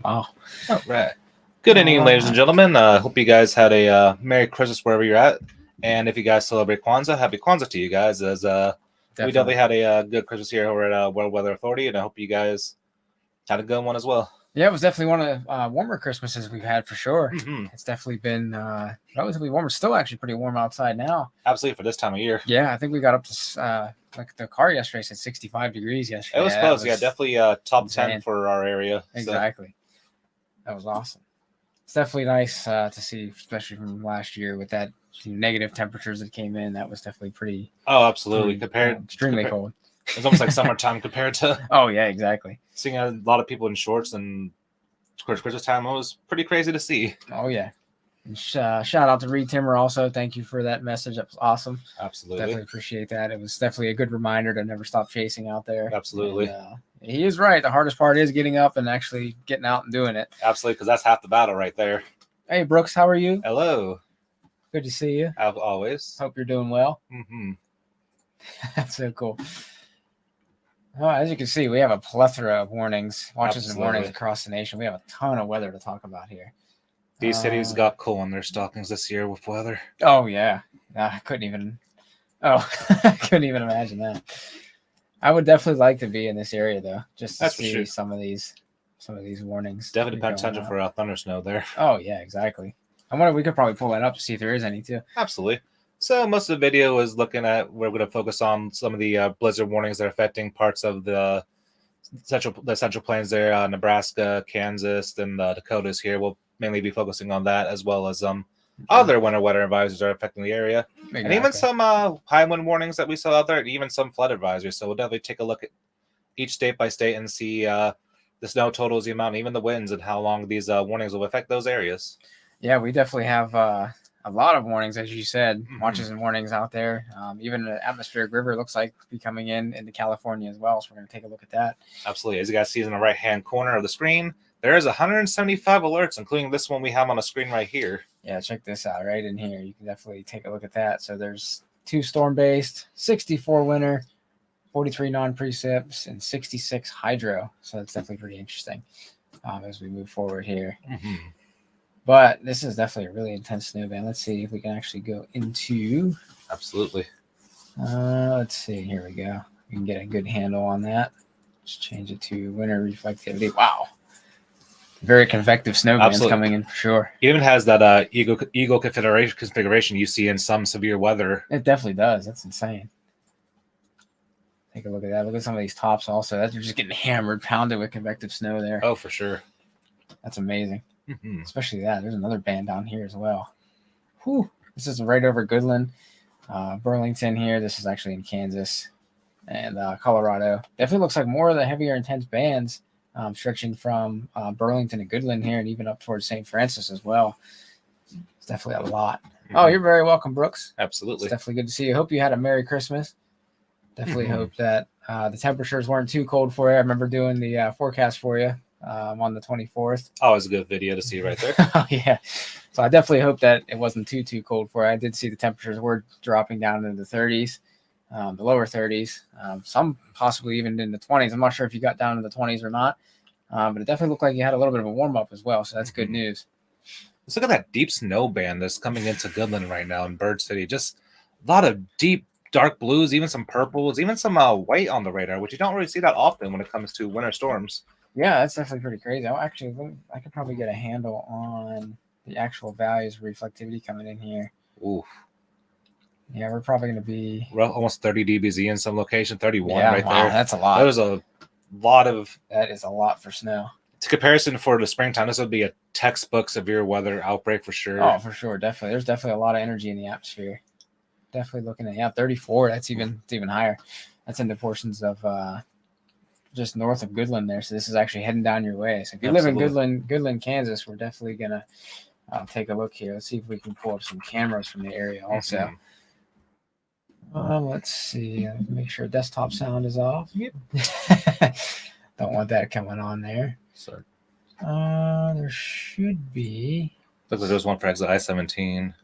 Wow. All right. Good evening, ladies and gentlemen. Hope you guys had a Merry Christmas wherever you're at. And if you guys celebrate Kwanzaa, Happy Kwanzaa to you guys. As we definitely had a good Christmas here over at World Weather Authority, and I hope you guys had a good one as well. Yeah, it was definitely one of the warmer Christmases we've had for sure. Mm-hmm. It's definitely been relatively warm. It's still actually pretty warm outside now. Absolutely, for this time of year. Yeah, I think we got up to like the car yesterday said 65 degrees yesterday. It was close. Yeah, definitely top insane. 10 for our area. Exactly. So. That was awesome. It's definitely nice to see, especially from last year with that negative temperatures that came in. That was definitely pretty. Oh, absolutely. Extremely cold. It's almost like summertime compared to. Oh, yeah, exactly. Seeing a lot of people in shorts and Christmas time was pretty crazy to see. Oh, yeah. And shout out to Reed Timmer also. Thank you for that message. That was awesome. Absolutely. Definitely appreciate that. It was definitely a good reminder to never stop chasing out there. Absolutely. And, he is right. The hardest part is getting up and actually getting out and doing it. Absolutely, because that's half the battle right there. Hey, Brooks, how are you? Hello. Good to see you. As always. Hope you're doing well. Mm-hmm. That's so cool. Oh, as you can see, we have a plethora of warnings, watches and warnings across the nation. We have a ton of weather to talk about here. These cities got coal in their stockings this year with weather. Oh, yeah. I couldn't even imagine that. I would definitely like to be in this area, though, just to see some of these warnings. Definitely potential for thunder snow there. Oh, yeah, exactly. I wonder if we could probably pull that up to see if there is any, too. Absolutely. So most of the video is looking at, we're going to focus on some of the blizzard warnings that are affecting parts of the central plains there, Nebraska, Kansas, and the Dakotas here. We'll mainly be focusing on that, as well as other winter weather advisories that are affecting the area. Exactly. And even some high wind warnings that we saw out there, and even some flood advisories. So we'll definitely take a look at each state by state and see the snow totals, the amount, and even the winds, and how long these warnings will affect those areas. Yeah, we definitely have a lot of warnings, as you said, watches and warnings out there. Even the atmospheric river looks like be coming into California as well. So we're going to take a look at that. Absolutely. As you guys see in the right-hand corner of the screen, there is 175 alerts, including this one we have on the screen right here. Yeah, check this out right in here. You can definitely take a look at that. So there's 2 storm-based, 64 winter, 43 non-precips, and 66 hydro. So that's definitely pretty interesting as we move forward here. Mm-hmm. But this is definitely a really intense snow band. Let's see if we can actually go into. Absolutely. Let's see. Here we go. We can get a good handle on that. Just change it to winter reflectivity. Wow. Very convective snow bands coming in for sure. It even has that Eagle configuration you see in some severe weather. It definitely does. That's insane. Take a look at that. Look at some of these tops also. They're just getting hammered, pounded with convective snow there. Oh, for sure. That's amazing. Mm-hmm. Especially that. There's another band down here as well. Whew. This is right over Goodland, Burlington here. This is actually in Kansas and Colorado. Definitely looks like more of the heavier, intense bands stretching from Burlington to Goodland here and even up towards St. Francis as well. It's definitely a lot. Mm-hmm. Oh, you're very welcome, Brooks. Absolutely. It's definitely good to see you. Hope you had a Merry Christmas. Definitely hope that the temperatures weren't too cold for you. I remember doing the forecast for you on the 24th. Always a good video to see right there. Oh, yeah. So I definitely hope that it wasn't too cold for you. I did see the temperatures were dropping down into the 30s, the lower 30s, some possibly even in the 20s. I'm not sure if you got down to the 20s or not, but it definitely looked like you had a little bit of a warm-up as well, so that's good news. Let's look at that deep snow band that's coming into Goodland right now in Bird City. Just a lot of deep, dark blues, even some purples, even some white on the radar, which you don't really see that often when it comes to winter storms. Yeah, that's definitely pretty crazy. I could probably get a handle on the actual values of reflectivity coming in here. Ooh. Yeah, we're probably going to be almost 30 dBZ in some location, 31 there. That's a lot. That was a lot of. That is a lot for snow. To comparison for the springtime, this would be a textbook severe weather outbreak for sure. Oh, for sure, definitely. There's definitely a lot of energy in the atmosphere. Definitely looking at 34. It's even higher. That's in the portions of just north of Goodland there. So this is actually heading down your way. So if you live in Goodland, Kansas, we're definitely gonna take a look here. Let's see if we can pull up some cameras from the area also. Let's see. Make sure desktop sound is off. Yep. Don't want that coming on there. So there should be. Looks like there's one for exit I-17.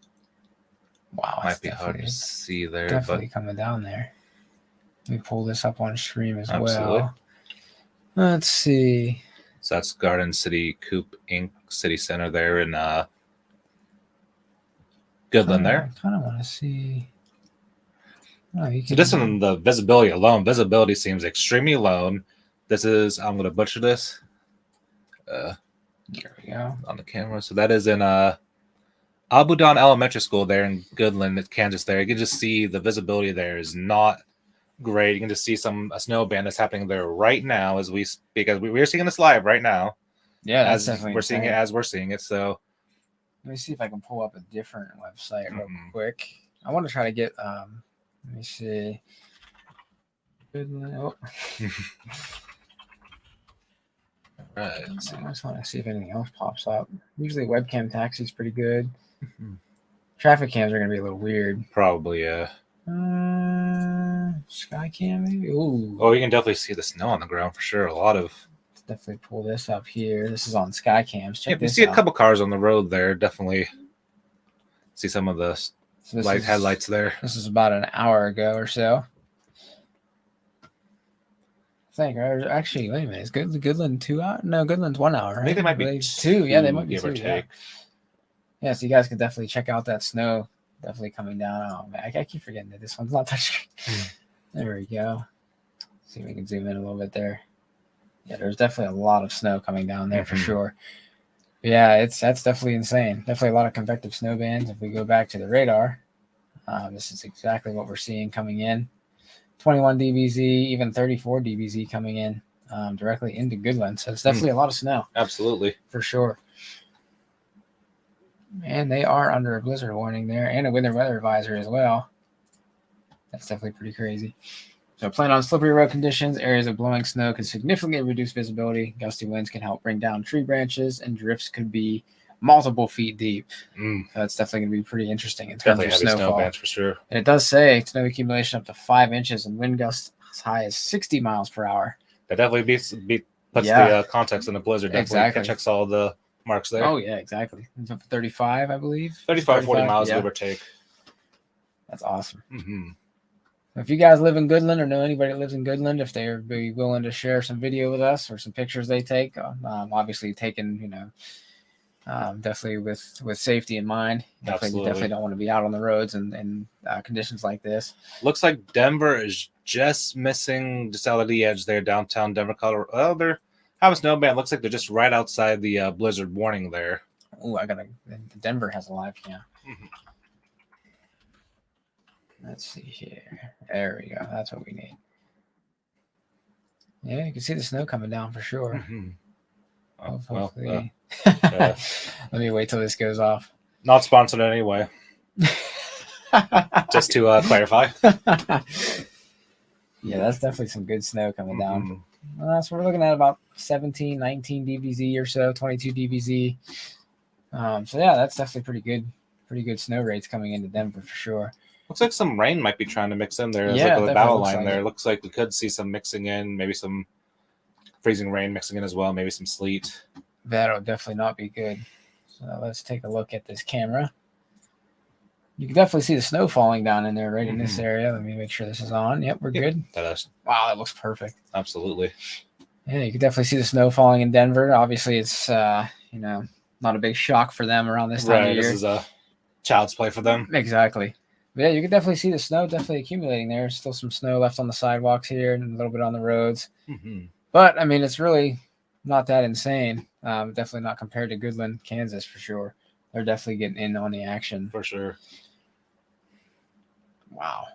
Wow, might be hard to see there. Definitely coming down there. Let me pull this up on stream as well. Let's see. So that's Garden City Coop Inc. City Center there in Goodland there. I kind of want to see. Oh, you So can. just on the visibility alone, visibility seems extremely low. This is, I'm going to butcher this There we go. on the camera. So that is in Abudan Elementary School there in Goodland, Kansas there. You can just see the visibility there is not great. You can just see a snow band that's happening there right now as we speak. As we're seeing this live right now. Yeah, that's as definitely we're seeing it insane. as we're seeing it. So let me see if I can pull up a different website real Mhm. quick. I want to try to get. Let me see. Oh. right. I just want to see if anything else pops up. Usually, webcam taxi is pretty good. Mhm. Traffic cams are gonna be a little weird. Probably, yeah. Skycam maybe. Ooh. Oh, you can definitely see the snow on the ground for sure. A lot of. Let's definitely pull this up here. This is on Skycams. Check Yeah, you this see out. a couple cars on the road there. Definitely see some of the So this is, headlights there. This is about an hour ago or so. I think. Or actually, wait a minute. Is Goodland 2 hours? No, Goodland's 1 hour. Right? I think they might be two. Yeah, they might be give two. or take. Yeah, so you guys can definitely check out that snow. Definitely coming down. Oh man, I keep forgetting that this one's not touchscreen. There we go. See if we can zoom in a little bit there. Yeah, there's definitely a lot of snow coming down there for sure. Yeah, that's definitely insane. Definitely a lot of convective snow bands. If we go back to the radar, this is exactly what we're seeing coming in. 21 dBz, even 34 dBz coming in directly into Goodland. So it's definitely a lot of snow. Absolutely. For sure. And they are under a blizzard warning there and a winter weather advisory as well. That's definitely pretty crazy. So plan on slippery road conditions. Areas of blowing snow can significantly reduce visibility. Gusty winds can help bring down tree branches, and drifts could be multiple feet deep. So that's definitely going to be pretty interesting in terms of snowfall. Snow bands for sure. And it does say snow accumulation up to 5 inches and wind gusts as high as 60 miles per hour. That definitely puts the context in the blizzard. Definitely checks all the marks there. Oh, yeah, exactly. It's up to 35, I believe. 35, 40 miles, give or take. That's awesome. Mm-hmm. If you guys live in Goodland or know anybody that lives in Goodland, if they're be willing to share some video with us or some pictures they take, obviously taken, definitely with safety in mind. Definitely don't want to be out on the roads in conditions like this. Looks like Denver is just missing, just out of the edge there, downtown Denver, Colorado. Well, they're have a snow band. Looks like they're just right outside the blizzard warning there. Oh, Denver has a live cam. Mm-hmm. Let's see here. There we go. That's what we need. Yeah, you can see the snow coming down for sure. Mm-hmm. Let me wait till this goes off. Not sponsored in any way. Just to clarify. Yeah, that's definitely some good snow coming down. So we're looking at about 17, 19 dBz or so, 22 dBz. So yeah, that's definitely pretty good snow rates coming into Denver for sure. Looks like some rain might be trying to mix in there. There's like a battle line there. Looks like we could see some mixing in, maybe some freezing rain mixing in as well, maybe some sleet. That'll definitely not be good. So let's take a look at this camera. You can definitely see the snow falling down in there right in this area. Let me make sure this is on. Yep, we're good. Wow, that looks perfect. Absolutely. Yeah, you can definitely see the snow falling in Denver. Obviously, it's not a big shock for them around this time of year. This is a child's play for them. Exactly. But yeah, you can definitely see the snow definitely accumulating there. Still some snow left on the sidewalks here and a little bit on the roads. Mm-hmm. But, I mean, it's really not that insane. Definitely not compared to Goodland, Kansas, for sure. They're definitely getting in on the action. For sure. Wow.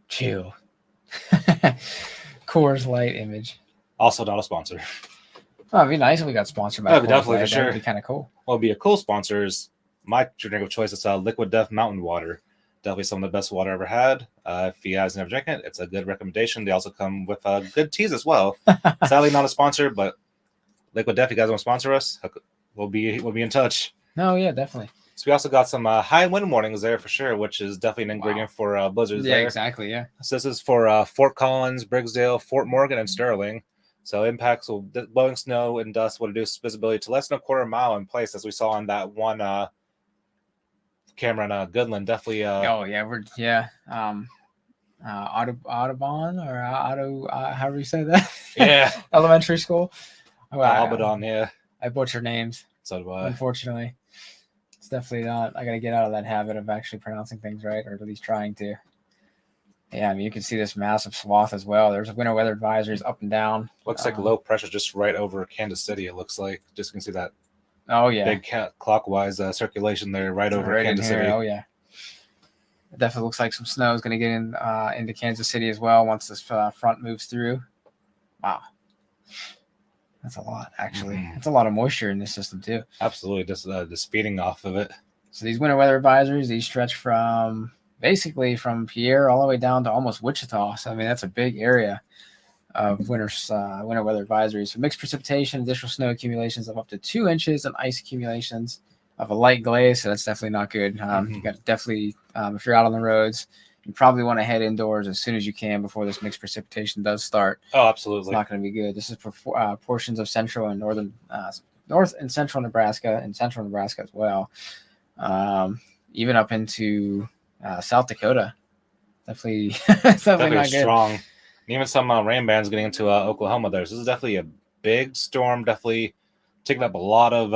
Chill. Coors Light image. Also not a sponsor. Oh, it'd be nice if we got sponsored by Coors definitely Light. For sure. That'd be kind of cool. What would be a cool sponsor is my drink of choice. It's Liquid Death Mountain Water. Definitely some of the best water I ever had. If you guys never drink it, it's a good recommendation. They also come with good teas as well. Sadly, not a sponsor, but Liquid Death, if you guys want to sponsor us, we'll be in touch. No, yeah, definitely. So we also got some high wind warnings there for sure, which is definitely an ingredient for blizzards. Yeah, there. exactly. Yeah. So this is for Fort Collins, Briggsdale, Fort Morgan, and Sterling. So impacts will blowing snow and dust will reduce visibility to less than a quarter mile in place, as we saw on that one camera in Goodland. Definitely. Audubon or however you say that. Yeah. Elementary school. Oh, Abaddon, yeah. I butcher names, So do I. unfortunately. It's definitely not. I got to get out of that habit of actually pronouncing things right, or at least trying to. Yeah, I mean, you can see this massive swath as well. There's winter weather advisories up and down. Looks like low pressure just right over Kansas City. It looks like just can see that. Oh yeah, big clockwise circulation there, right over right Kansas in here. City. Oh yeah, it definitely looks like some snow is going to get in into Kansas City as well once this front moves through. Wow, that's a lot actually. That's a lot of moisture in this system too. Absolutely, just feeding off of it. So these winter weather advisories, these stretch from basically from Pierre all the way down to almost Wichita. So I mean, that's a big area of winter weather advisories. So mixed precipitation, additional snow accumulations of up to 2 inches, and ice accumulations of a light glaze. So that's definitely not good. You got to definitely, if you're out on the roads, you probably want to head indoors as soon as you can before this mixed precipitation does start. Oh, absolutely. It's not going to be good. This is for portions of central and north and central Nebraska, and central Nebraska as well. Even up into South Dakota. Definitely not good. Strong. And even some rain bands getting into Oklahoma there. So this is definitely a big storm. Definitely taking up a lot of.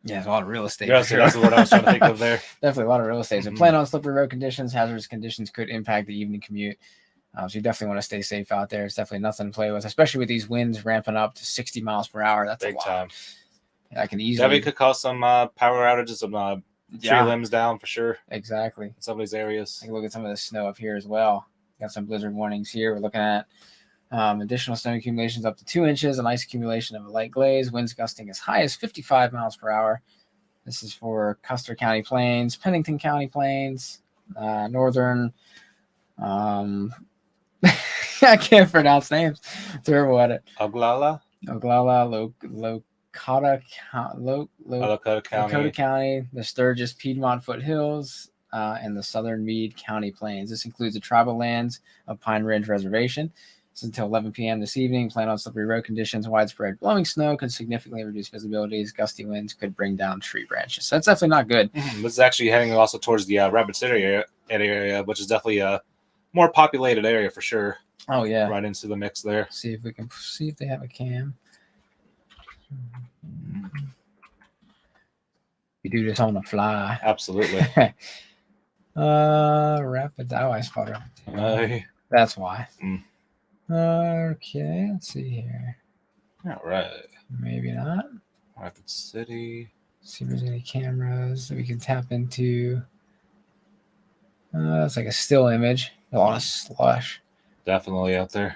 It's a lot of real estate. Sure. That's the word I was trying to think of there. Definitely a lot of real estate. So plan on slippery road conditions. Hazardous conditions could impact the evening commute. So you definitely want to stay safe out there. It's definitely nothing to play with, especially with these winds ramping up to 60 miles per hour. That's big a lot. Time. I can easily. Definitely could cause some power outages, some tree limbs down for sure. Exactly. In some of these areas. Take a look at some of the snow up here as well. Got some blizzard warnings here. We're looking at additional snow accumulations up to 2 inches, and ice accumulation of a light glaze. Winds gusting as high as 55 miles per hour. This is for Custer County Plains, Pennington County Plains, northern. I can't pronounce names. Terrible at it. Oglala, Lakota County. County, the Sturgis Piedmont foothills, and the southern Meade County plains. This includes the tribal lands of Pine Ridge Reservation. It's until 11 p.m. this evening. Plan on slippery road conditions. Widespread blowing snow could significantly reduce visibilities. Gusty winds could bring down tree branches. So that's definitely not good. This is actually heading also towards the Rapid City area, which is definitely a more populated area for sure. Oh yeah, right into the mix there. See if we can see if they have a cam. We do this on the fly. Absolutely. Rapid. Oh, I spelled Rapid. That's why. Okay, let's see here. All right. Maybe not. Rapid City. See if there's any cameras that we can tap into. It's like a still image. A lot of slush. Definitely out there.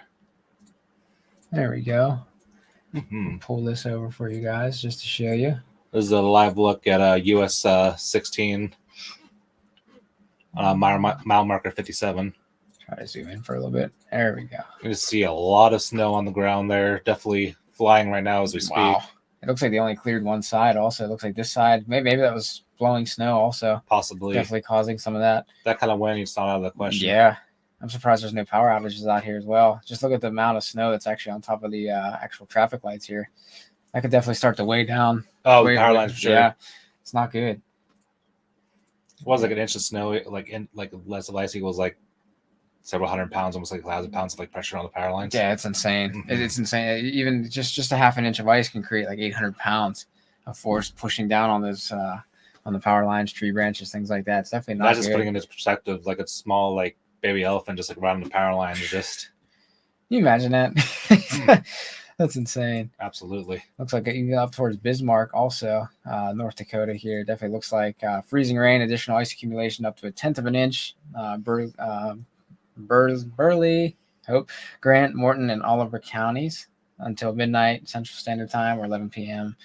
There we go. Pull this over for you guys just to show you. This is a live look at US 16 mile marker 57. Try to zoom in for a little bit. There we go. You see a lot of snow on the ground there. Definitely flying right now as we speak. Wow. It looks like they only cleared one side. Also, it looks like this side, maybe that was blowing snow also. Possibly. Definitely causing some of that. That kind of wind, it's not out of the question. Yeah. I'm surprised there's no power outages out here as well. Just look at the amount of snow that's actually on top of the actual traffic lights here. That could definitely start to weigh down. Oh, power lines for sure. Yeah. It's not good. It was like an inch of snow, like less of ice equals like several hundred pounds, almost like 1,000 pounds of like pressure on the power lines. Yeah, it's insane. It's insane. Even just a half an inch of ice can create like 800 pounds of force pushing down on those on the power lines, tree branches, things like that. It's definitely not just good. Putting it into perspective, like a small like baby elephant just like riding the power line. Just can you imagine that? That's insane. Absolutely. Looks like even up towards Bismarck, also North Dakota here. Definitely looks like freezing rain, additional ice accumulation up to 1/10 of an inch. Burley, Grant, Morton, and Oliver counties until midnight Central Standard Time or 11 p.m.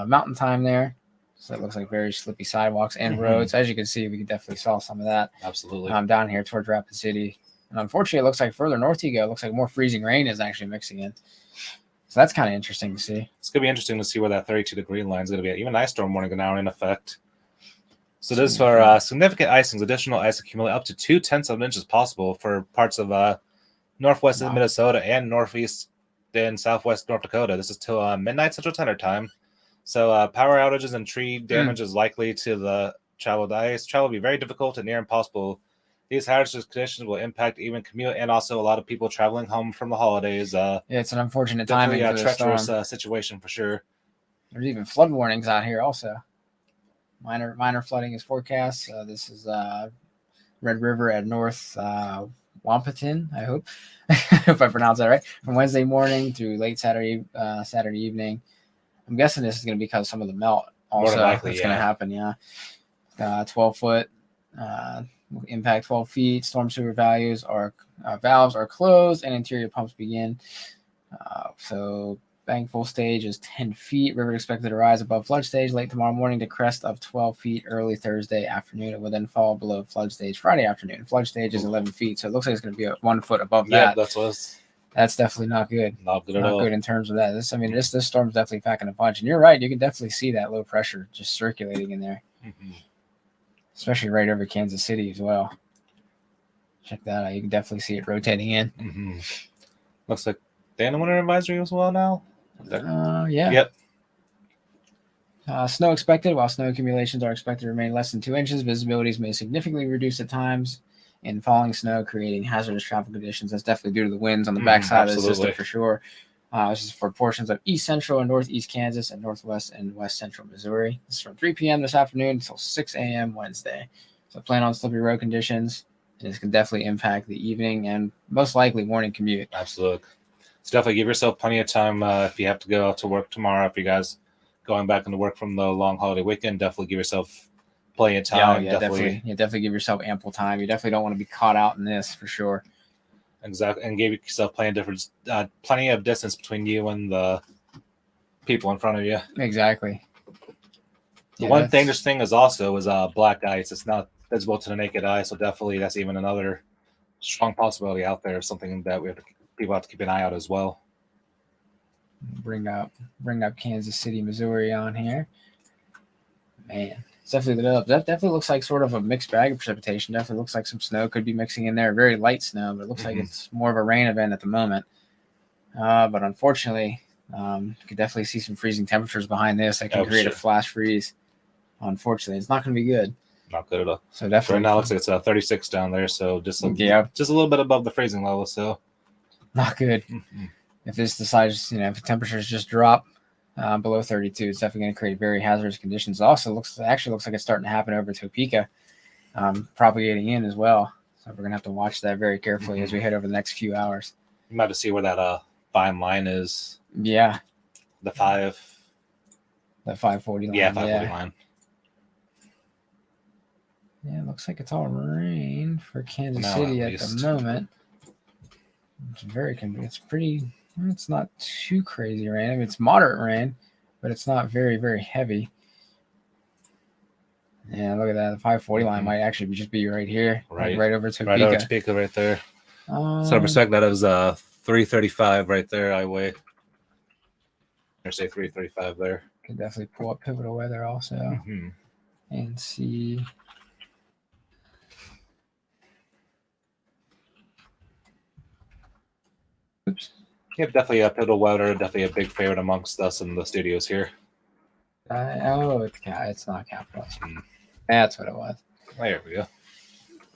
Mountain Time there. So it looks like very slippy sidewalks and roads. As you can see, we definitely saw some of that. Absolutely. Down here towards Rapid City. And unfortunately, it looks like further north you go, it looks like more freezing rain is actually mixing in. So that's kind of interesting to see. It's going to be interesting to see where that 32-degree line is going to be at. Even ice storm warning now in effect. So this is for significant icings, additional ice accumulate up to 0.2 of an inch possible for parts of northwest of Minnesota and northeast and southwest North Dakota. This is till midnight Central Standard Time. So power outages and tree damage is likely to the travel. The ice travel will be very difficult and near impossible these hazardous conditions will impact even commute and also a lot of people traveling home from the holidays. Yeah, it's an unfortunate Definitely timing a for the storm. treacherous situation for sure. There's even flood warnings out here also. Minor flooding is forecast. This is Red River at North Wampaton, I hope. If I pronounce that right. From Wednesday morning through late Saturday evening. I'm guessing this is going to be because some of the melt also likely, that's going to happen, yeah. 12 foot, impact 12 feet. Storm sewer valves are closed and interior pumps begin. So bank full stage is 10 feet. River expected to rise above flood stage late tomorrow morning to crest of 12 feet early Thursday afternoon. It will then fall below flood stage Friday afternoon. Flood stage is 11 feet, so it looks like it's going to be 1 foot above that. Yeah, that's definitely not good. Not good at all. Not good in terms of that. This storm's definitely packing a punch. And you're right. You can definitely see that low pressure just circulating in there, especially right over Kansas City as well. Check that out. You can definitely see it rotating in. Looks like they in the winter advisory as well now. Yeah. Yep. Snow expected. While snow accumulations are expected to remain less than 2 inches, visibilities may significantly reduce at times. In falling snow, creating hazardous travel conditions. That's definitely due to the winds on the backside of the system for sure. This is for portions of east central and northeast Kansas and northwest and west central Missouri. This is from 3 p.m. this afternoon until 6 a.m. Wednesday. So plan on slippery road conditions, and this can definitely impact the evening and most likely morning commute. Absolutely. So definitely give yourself plenty of time if you have to go out to work tomorrow. If you guys going back into work from the long holiday weekend, definitely give yourself plenty of time. Definitely give yourself ample time. You definitely don't want to be caught out in this for sure. Exactly, and give yourself plenty of distance between you and the people in front of you. Exactly. The one dangerous thing is black ice. It's not visible to the naked eye, so definitely that's even another strong possibility out there. Something that people have to keep an eye out as well. Bring up Kansas City, Missouri on here. Man. Definitely lit up. That definitely looks like sort of a mixed bag of precipitation. Definitely looks like some snow could be mixing in there. Very light snow, but it looks like it's more of a rain event at the moment. But unfortunately, you could definitely see some freezing temperatures behind this. That can create a flash freeze. Unfortunately, it's not going to be good. Not good at all. So definitely. Right now, it looks like it's 36 down there, so just a little bit above the freezing level. So not good. If this decides, if the temperatures just drop below 32, it's definitely going to create very hazardous conditions. It also looks like it's starting to happen over Topeka, propagating in as well. So we're going to have to watch that very carefully as we head over the next few hours. You might have to see where that fine line is. Yeah. The 540 line. Yeah, 540 line. Yeah, it looks like it's all rain for Kansas City at the moment. It's not too crazy rain. I mean, it's moderate rain, but it's not very, very heavy. Yeah, look at that. The 540 line might actually just be right here. Right over Topeka. Right over Topeka right there. So respect that as 335 right there, I weigh. Or say 335 there. Can definitely pull up pivotal weather also and see. Oops. Yep, definitely a pivotal weather. Definitely a big favorite amongst us in the studios here. It's not Capital. That's what it was. There we go.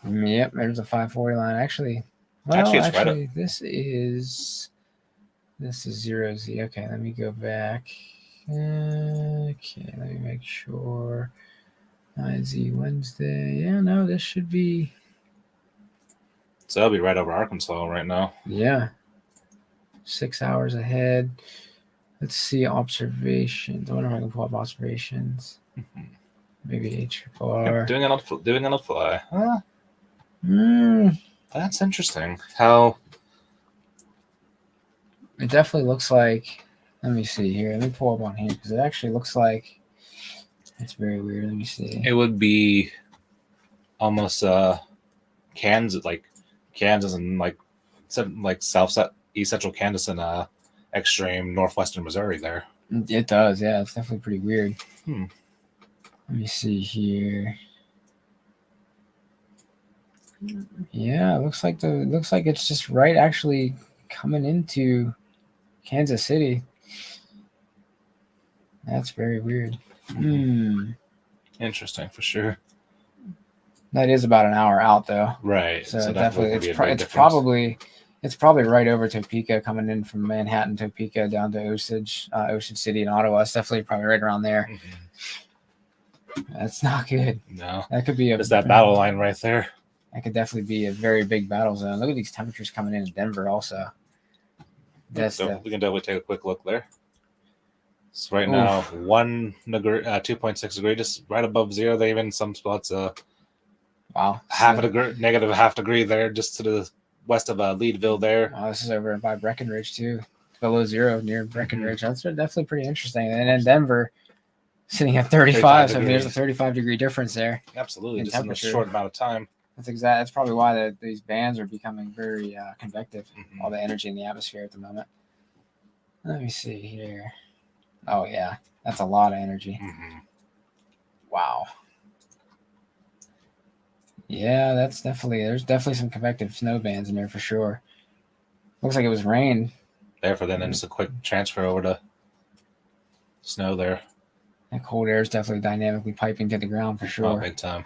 Yep, there's a 540 line. Actually, this is 0Z. Okay, let me go back. Okay, let me make sure. IZ Wednesday. Yeah, no, this should be. So that'll be right over Arkansas right now. Yeah. 6 hours ahead. Let's see observations. I wonder if I can pull up observations. Maybe HRR. Yep, doing on the fly. Huh? That's interesting. How it definitely looks like. Let me see here. Let me pull up on here because it actually looks like it's very weird. Let me see. It would be almost Kansas and east central Kansas and extreme northwestern Missouri there. It does, yeah. It's definitely pretty weird. Let me see here. Yeah, it looks like it's just right actually coming into Kansas City. That's very weird. Interesting for sure. That is about an hour out though. Right. So So definitely, definitely it's be a big it's difference. probably right over Topeka, coming in from Manhattan, Topeka down to Ocean City, and Ottawa. It's definitely probably right around there. That's not good. No, That could be it's that battle line right there. That could definitely be a very big battle zone. Look at these temperatures coming in Denver also. That's So we can definitely take a quick look there. So right Oof. now, 2.6 degree, just right above zero. They even some spots Wow. half a degree, negative half degree there, just to the west of Leadville there. Wow, this is over by Breckenridge too, below zero near Breckenridge. That's definitely pretty interesting. And then Denver, sitting at 35. So I mean, there's a 35-degree difference there. Absolutely, in just in a short amount of time. That's probably why these bands are becoming very convective. All the energy in the atmosphere at the moment. Let me see here. Oh yeah, that's a lot of energy. Wow. Yeah, there's definitely some convective snow bands in there for sure. Looks like it was rain. Therefore, then just a quick transfer over to snow there. And cold air is definitely dynamically piping to the ground for sure. Oh, big time.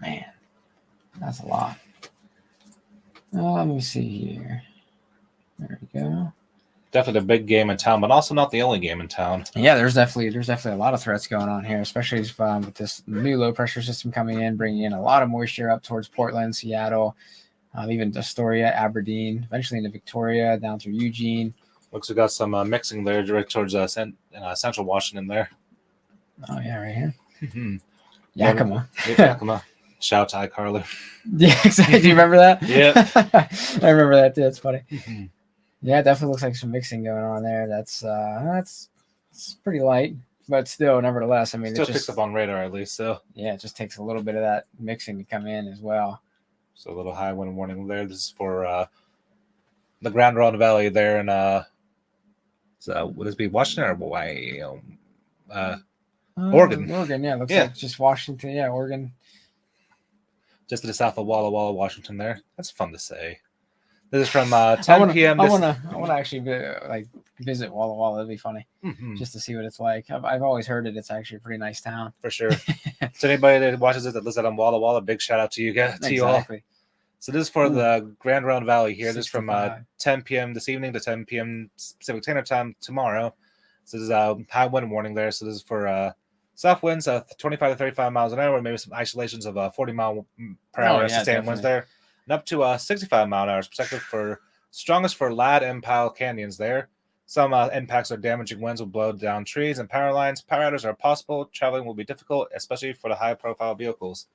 Man, that's a lot. Let me see here. There we go. Definitely the big game in town, but also not the only game in town. Yeah, there's definitely a lot of threats going on here, especially with this new low pressure system coming in, bringing in a lot of moisture up towards Portland, Seattle, even Astoria, Aberdeen, eventually into Victoria, down through Eugene. Looks we got some mixing there direct towards central Washington there. Oh yeah, right here. Yakima. Yakima. Shout out to iCarly. Yeah, exactly. Do you remember that? Yeah. I remember that too. That's funny. Yeah, it definitely looks like some mixing going on there. That's it's pretty light, but still, nevertheless, I mean, still it just picks up on radar at least. So yeah, it just takes a little bit of that mixing to come in as well. So a little high wind warning there. This is for the Grand Ronde Valley there in so would this be Washington or Hawaii? Oregon. Oregon, yeah, looks like just Washington, yeah, Oregon. Just to the south of Walla Walla, Washington there. That's fun to say. This is from 10 p.m. I want to actually visit Walla Walla. That'd be funny, just to see what it's like. I've always heard it. It's actually a pretty nice town. For sure. So anybody that watches it that lives out on Walla Walla, big shout out to you guys, to you all. So this is for the Grand Ronde Valley here. This is from 10 p.m. this evening to 10 p.m. Pacific Standard Time tomorrow. So this is a high wind warning there. So this is for south winds 25 to 35 miles an hour, maybe some isolations of 40 mile per hour sustained winds there, and up to 65 mile an hour perspective for strongest for Ladd and Powell canyons there. Some impacts or damaging winds will blow down trees and power lines. Power outages are possible. Traveling will be difficult, especially for the high profile vehicles.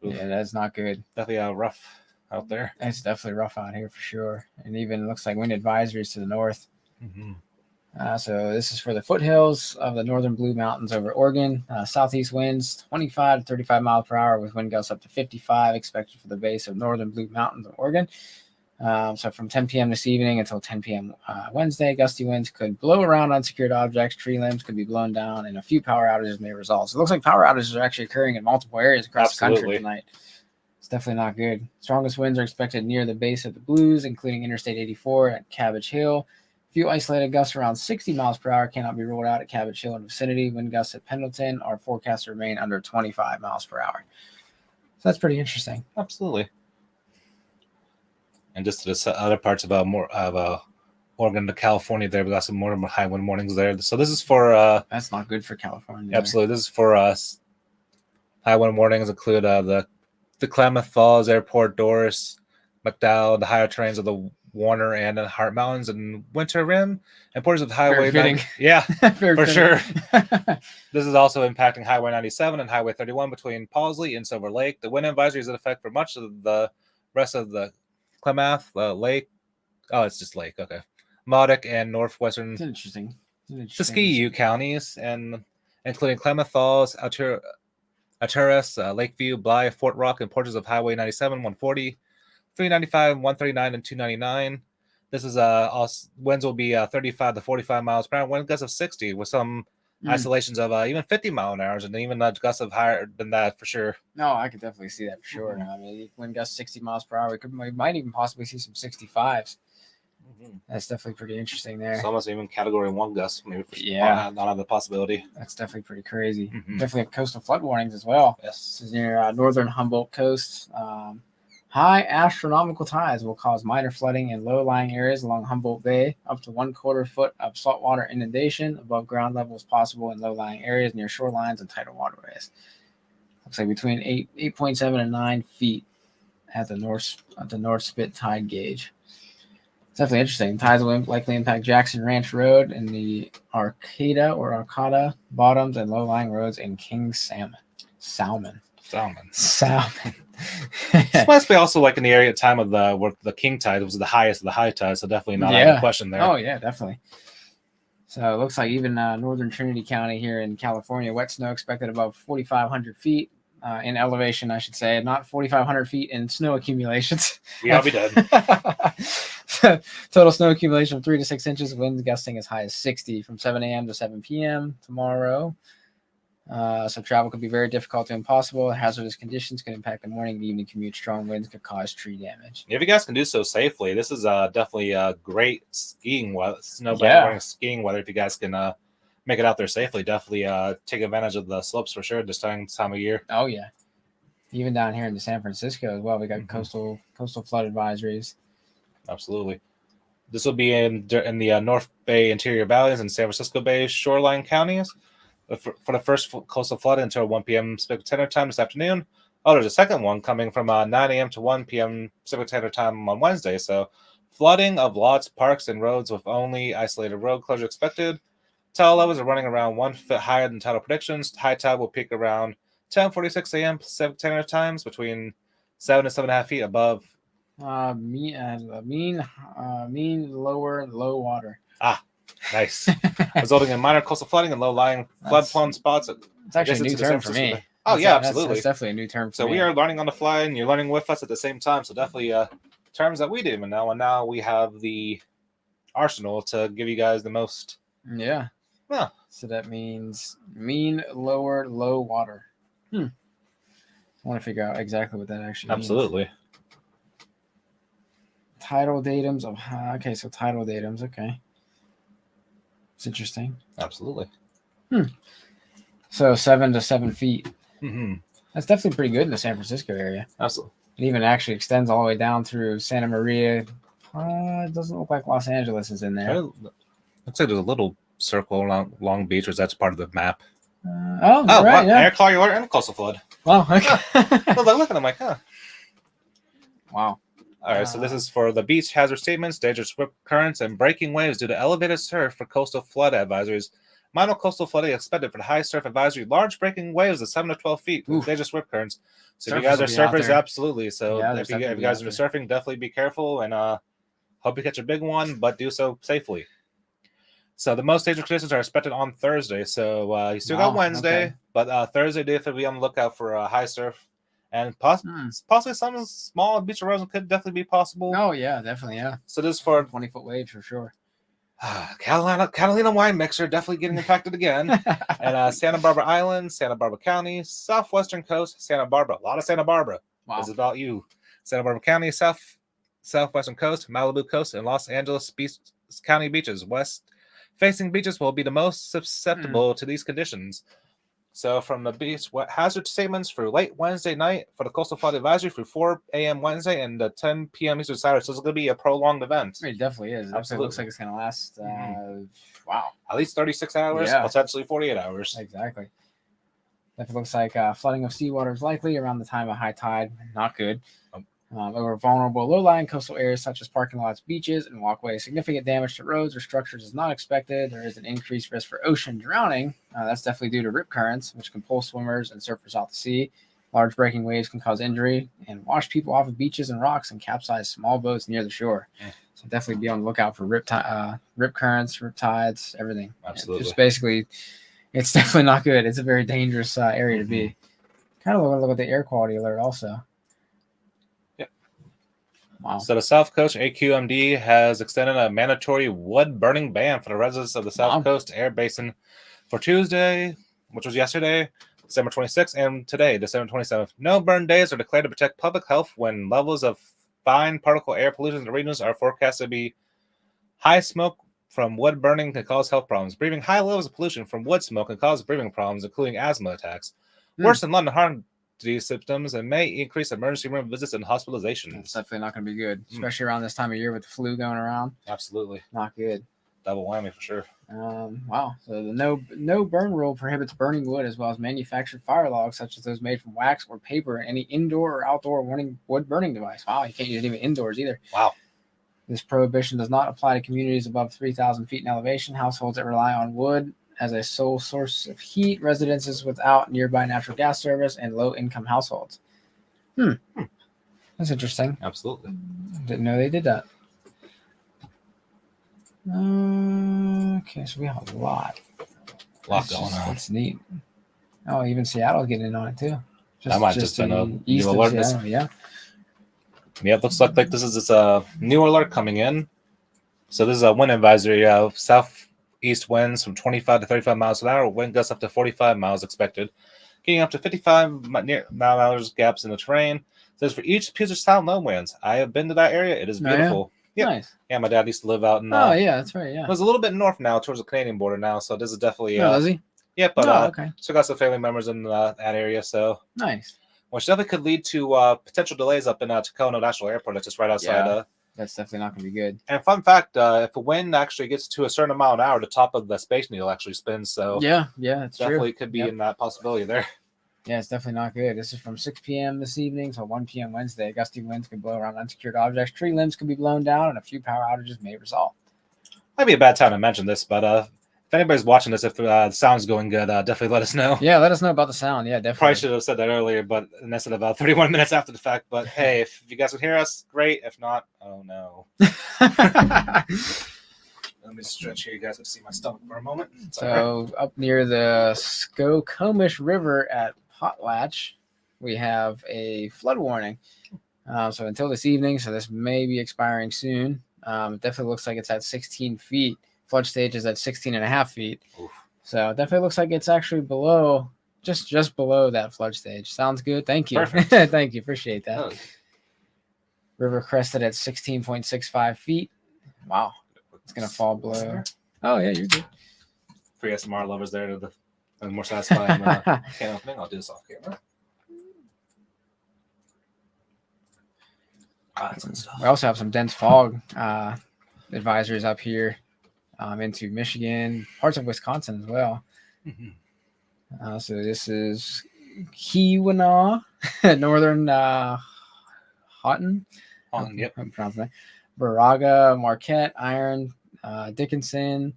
Oof. Yeah, that's not good. Definitely rough out there. It's definitely rough out here for sure. And even looks like wind advisories to the north. So this is for the foothills of the northern Blue Mountains over Oregon. Southeast winds 25 to 35 miles per hour with wind gusts up to 55 expected for the base of northern Blue Mountains of Oregon. So from 10 p.m. this evening until 10 p.m. Wednesday, gusty winds could blow around unsecured objects. Tree limbs could be blown down, and a few power outages may result. So it looks like power outages are actually occurring in multiple areas across the country tonight. It's definitely not good. Strongest winds are expected near the base of the Blues, including Interstate 84 at Cabbage Hill. A few isolated gusts around 60 miles per hour cannot be ruled out at Cabbage Hill and vicinity. Wind gusts at Pendleton are forecast to remain under 25 miles per hour. So that's pretty interesting. Absolutely. And just to the other parts of Oregon to California there, we got some more high wind warnings there. So this is for that's not good for California. Absolutely. This is for high wind warnings include the Klamath Falls Airport, Doris, McDowell, the higher terrains of the Warner and Hart Mountains and Winter Rim, and portions of Highway 90. Yeah, for sure. This is also impacting Highway 97 and Highway 31 between Pawsley and Silver Lake. The wind advisory is in effect for much of the rest of the Klamath Lake. Oh, it's just lake. Okay. Modoc and northwestern Siskiyou counties, and including Klamath Falls, Alturas, Lakeview, Blythe, Fort Rock, and portions of Highway 97, 140, 395, 139, and 299. This is winds will be 35 to 45 miles per hour. Wind gusts of 60 with some isolations of even 50 mile an hour, and even gusts of higher than that for sure. No, I could definitely see that for sure. I mean, wind gusts 60 miles per hour. We might even possibly see some 65s. That's definitely pretty interesting there. It's almost even Category 1 gusts, maybe. Yeah. Not on the possibility. That's definitely pretty crazy. Mhm. Definitely have coastal flood warnings as well. Yes. This is near northern Humboldt coast. High astronomical tides will cause minor flooding in low-lying areas along Humboldt Bay. Up to 1/4 foot of saltwater inundation above ground level is possible in low-lying areas near shorelines and tidal waterways. Looks like between 8.7 and 9 feet at the North Spit tide gauge. It's definitely interesting. Tides will likely impact Jackson Ranch Road and the Arcata bottoms and low-lying roads in King Salmon. This must be also like in the area at time of where the king tide was the highest of the high tide, so definitely not out of the question there. Oh yeah, definitely. So it looks like even northern Trinity County here in California, wet snow expected above 4,500 feet in elevation, I should say, not 4,500 feet in snow accumulations. Yeah, I'll be dead. Total snow accumulation of 3 to 6 inches, winds gusting as high as 60 from 7 a.m. to 7 p.m. tomorrow. So travel could be very difficult to impossible. Hazardous conditions could impact the morning and evening commute. Strong winds could cause tree damage. If you guys can do so safely, this is definitely a great skiing weather, skiing weather. If you guys can make it out there safely, definitely take advantage of the slopes for sure this time of year. Oh yeah, even down here in San Francisco as well, we got coastal flood advisories. Absolutely. This will be in the North Bay interior valleys and San Francisco Bay shoreline counties for the first coastal flood until 1 p.m. Pacific Standard Time this afternoon. Oh, there's a second one coming from 9 a.m. to 1 p.m. Pacific Standard Time on Wednesday. So flooding of lots, parks, and roads with only isolated road closure expected. Tide levels are running around 1 foot higher than tidal predictions. High tide will peak around 10:46 a.m. Pacific Standard Times between 7 and 7.5 feet above mean lower low water. Nice. Resulting in minor coastal flooding and low-lying flood-prone spots. It's actually a new term for me. Oh, yeah, absolutely. That's definitely a new term for me. So we are learning on the fly, and you're learning with us at the same time. So definitely terms that we didn't even know, and now we have the arsenal to give you guys the most. Yeah. Yeah. So that means mean lower low water. I want to figure out exactly what that actually means. Absolutely. Tidal datums of okay, so tidal datums, okay. It's interesting. Absolutely. So 7 to 7 feet. Mm-hmm. That's definitely pretty good in the San Francisco area. Absolutely. It even actually extends all the way down through Santa Maria. It doesn't look like Los Angeles is in there. Looks like there's a little circle around Long Beach, or that's part of the map. Right, wow. Yeah. Air quality alert and coastal flood. Wow. Okay. I was like looking, I'm like, huh. Wow. All right, so this is for the beach hazard statements, dangerous swift currents, and breaking waves due to elevated surf for coastal flood advisories. Minor coastal flooding expected for the high surf advisory. Large breaking waves of 7 to 12 feet. Dangerous swift currents. So if you guys are surfers, absolutely. So if you guys are surfing, definitely be careful and hope you catch a big one, but do so safely. So the most dangerous conditions are expected on Thursday. So you still got Wednesday, but Thursday definitely be on the lookout for high surf. And possibly some small beach erosion could definitely be possible. Oh, yeah, definitely, yeah. So this is for 20-foot waves for sure. Catalina wine mixer definitely getting impacted again. And Santa Barbara Island, Santa Barbara County, southwestern coast, Santa Barbara. A lot of Santa Barbara. Wow. This is about you. Santa Barbara County, southwestern coast, Malibu coast, and Los Angeles County beaches. West-facing beaches will be the most susceptible to these conditions. So from the beach hazard statements for late Wednesday night for the coastal flood advisory through 4 a.m. Wednesday and 10 p.m. Eastern Saturday. So it's going to be a prolonged event. It definitely is. Absolutely. It looks like it's going to last, wow. At least 36 hours, potentially 48 hours. Exactly. Definitely looks like flooding of seawater is likely around the time of high tide. Not good. Over vulnerable low-lying coastal areas such as parking lots, beaches, and walkways. Significant damage to roads or structures is not expected. There is an increased risk for ocean drowning. That's definitely due to rip currents, which can pull swimmers and surfers out to sea. Large breaking waves can cause injury and wash people off of beaches and rocks and capsize small boats near the shore. So definitely be on the lookout for rip currents, rip tides, everything. Absolutely. Just basically, it's definitely not good. It's a very dangerous area to be. Kind of look at the air quality alert also. Wow. So the South Coast AQMD has extended a mandatory wood burning ban for the residents of the South Coast Air Basin for Tuesday, which was yesterday, December 26th, and today, December 27th. No burn days are declared to protect public health when levels of fine particle air pollution in the regions are forecast to be High smoke from wood burning can cause health problems. Breathing high levels of pollution from wood smoke can cause breathing problems, including asthma attacks. Worsen London heart disease symptoms and may increase emergency room visits and hospitalizations. It's definitely not going to be good, especially around this time of year with the flu going around. Absolutely. Not good. Double whammy for sure. Wow. So the no burn rule prohibits burning wood as well as manufactured fire logs, such as those made from wax or paper, any indoor or outdoor wood burning device. Wow, you can't use it even indoors either. Wow. This prohibition does not apply to communities above 3,000 feet in elevation, households that rely on wood as a sole source of heat, residences without nearby natural gas service, and low-income households. That's interesting. Absolutely. Didn't know they did that. Okay, so we have a lot. Going on. That's neat. Oh, even Seattle's getting in on it too. That might just been a east new of alert. Seattle, yeah. Yeah, it looks like this is a new alert coming in. So this is a wind advisory. Southeast winds from 25 to 35 miles an hour. Wind gusts up to 45 miles expected. Getting up to 55 mile gaps in the terrain. It says for each Puget Sound low winds. I have been to that area. It is beautiful. Yeah? Yep. Nice. Yeah, my dad used to live out in. Yeah, that's right. Yeah. It was a little bit north now, towards the Canadian border now. So this is definitely. Does he? Yeah, but okay. So got some family members in that area. So nice. Which definitely could lead to potential delays up in Tacoma National Airport. That's just right outside. Yeah, that's definitely not going to be good. And fun fact, if a wind actually gets to a certain amount an hour, the top of the Space Needle actually spins. So yeah, it's definitely true. Could be in that possibility there. Yeah, it's definitely not good. This is from 6 p.m. this evening till 1 p.m. Wednesday. Gusty winds can blow around unsecured objects. Tree limbs can be blown down, and a few power outages may result. Might be a bad time to mention this, but if anybody's watching this, if the sound's going good, definitely let us know. Yeah, let us know about the sound. Yeah, definitely. Probably should have said that earlier, but that's at about 31 minutes after the fact. But hey, if you guys can hear us, great. If not, oh no. Let me stretch here. You guys can see my stomach for a moment. So up near the Skokomish River at Potlatch, we have a flood warning. So until this evening, so this may be expiring soon. It definitely looks like it's at 16 feet. Flood stage is at 16 and a half feet. Oof. So it definitely looks like it's actually below, just below that flood stage. Sounds good. Thank you. Thank you. Appreciate that. Oh. River crested at 16.65 feet. Wow. It's going to fall below. Oh, yeah, you're good. For SMR lovers there, the more satisfying can opening. I'll do this off camera. We also have some dense fog advisories up here into Michigan, parts of Wisconsin as well. Mm-hmm. So this is Keweenaw, northern Houghton. Yep. I'm pronouncing that. Baraga, Marquette, Iron, Dickinson,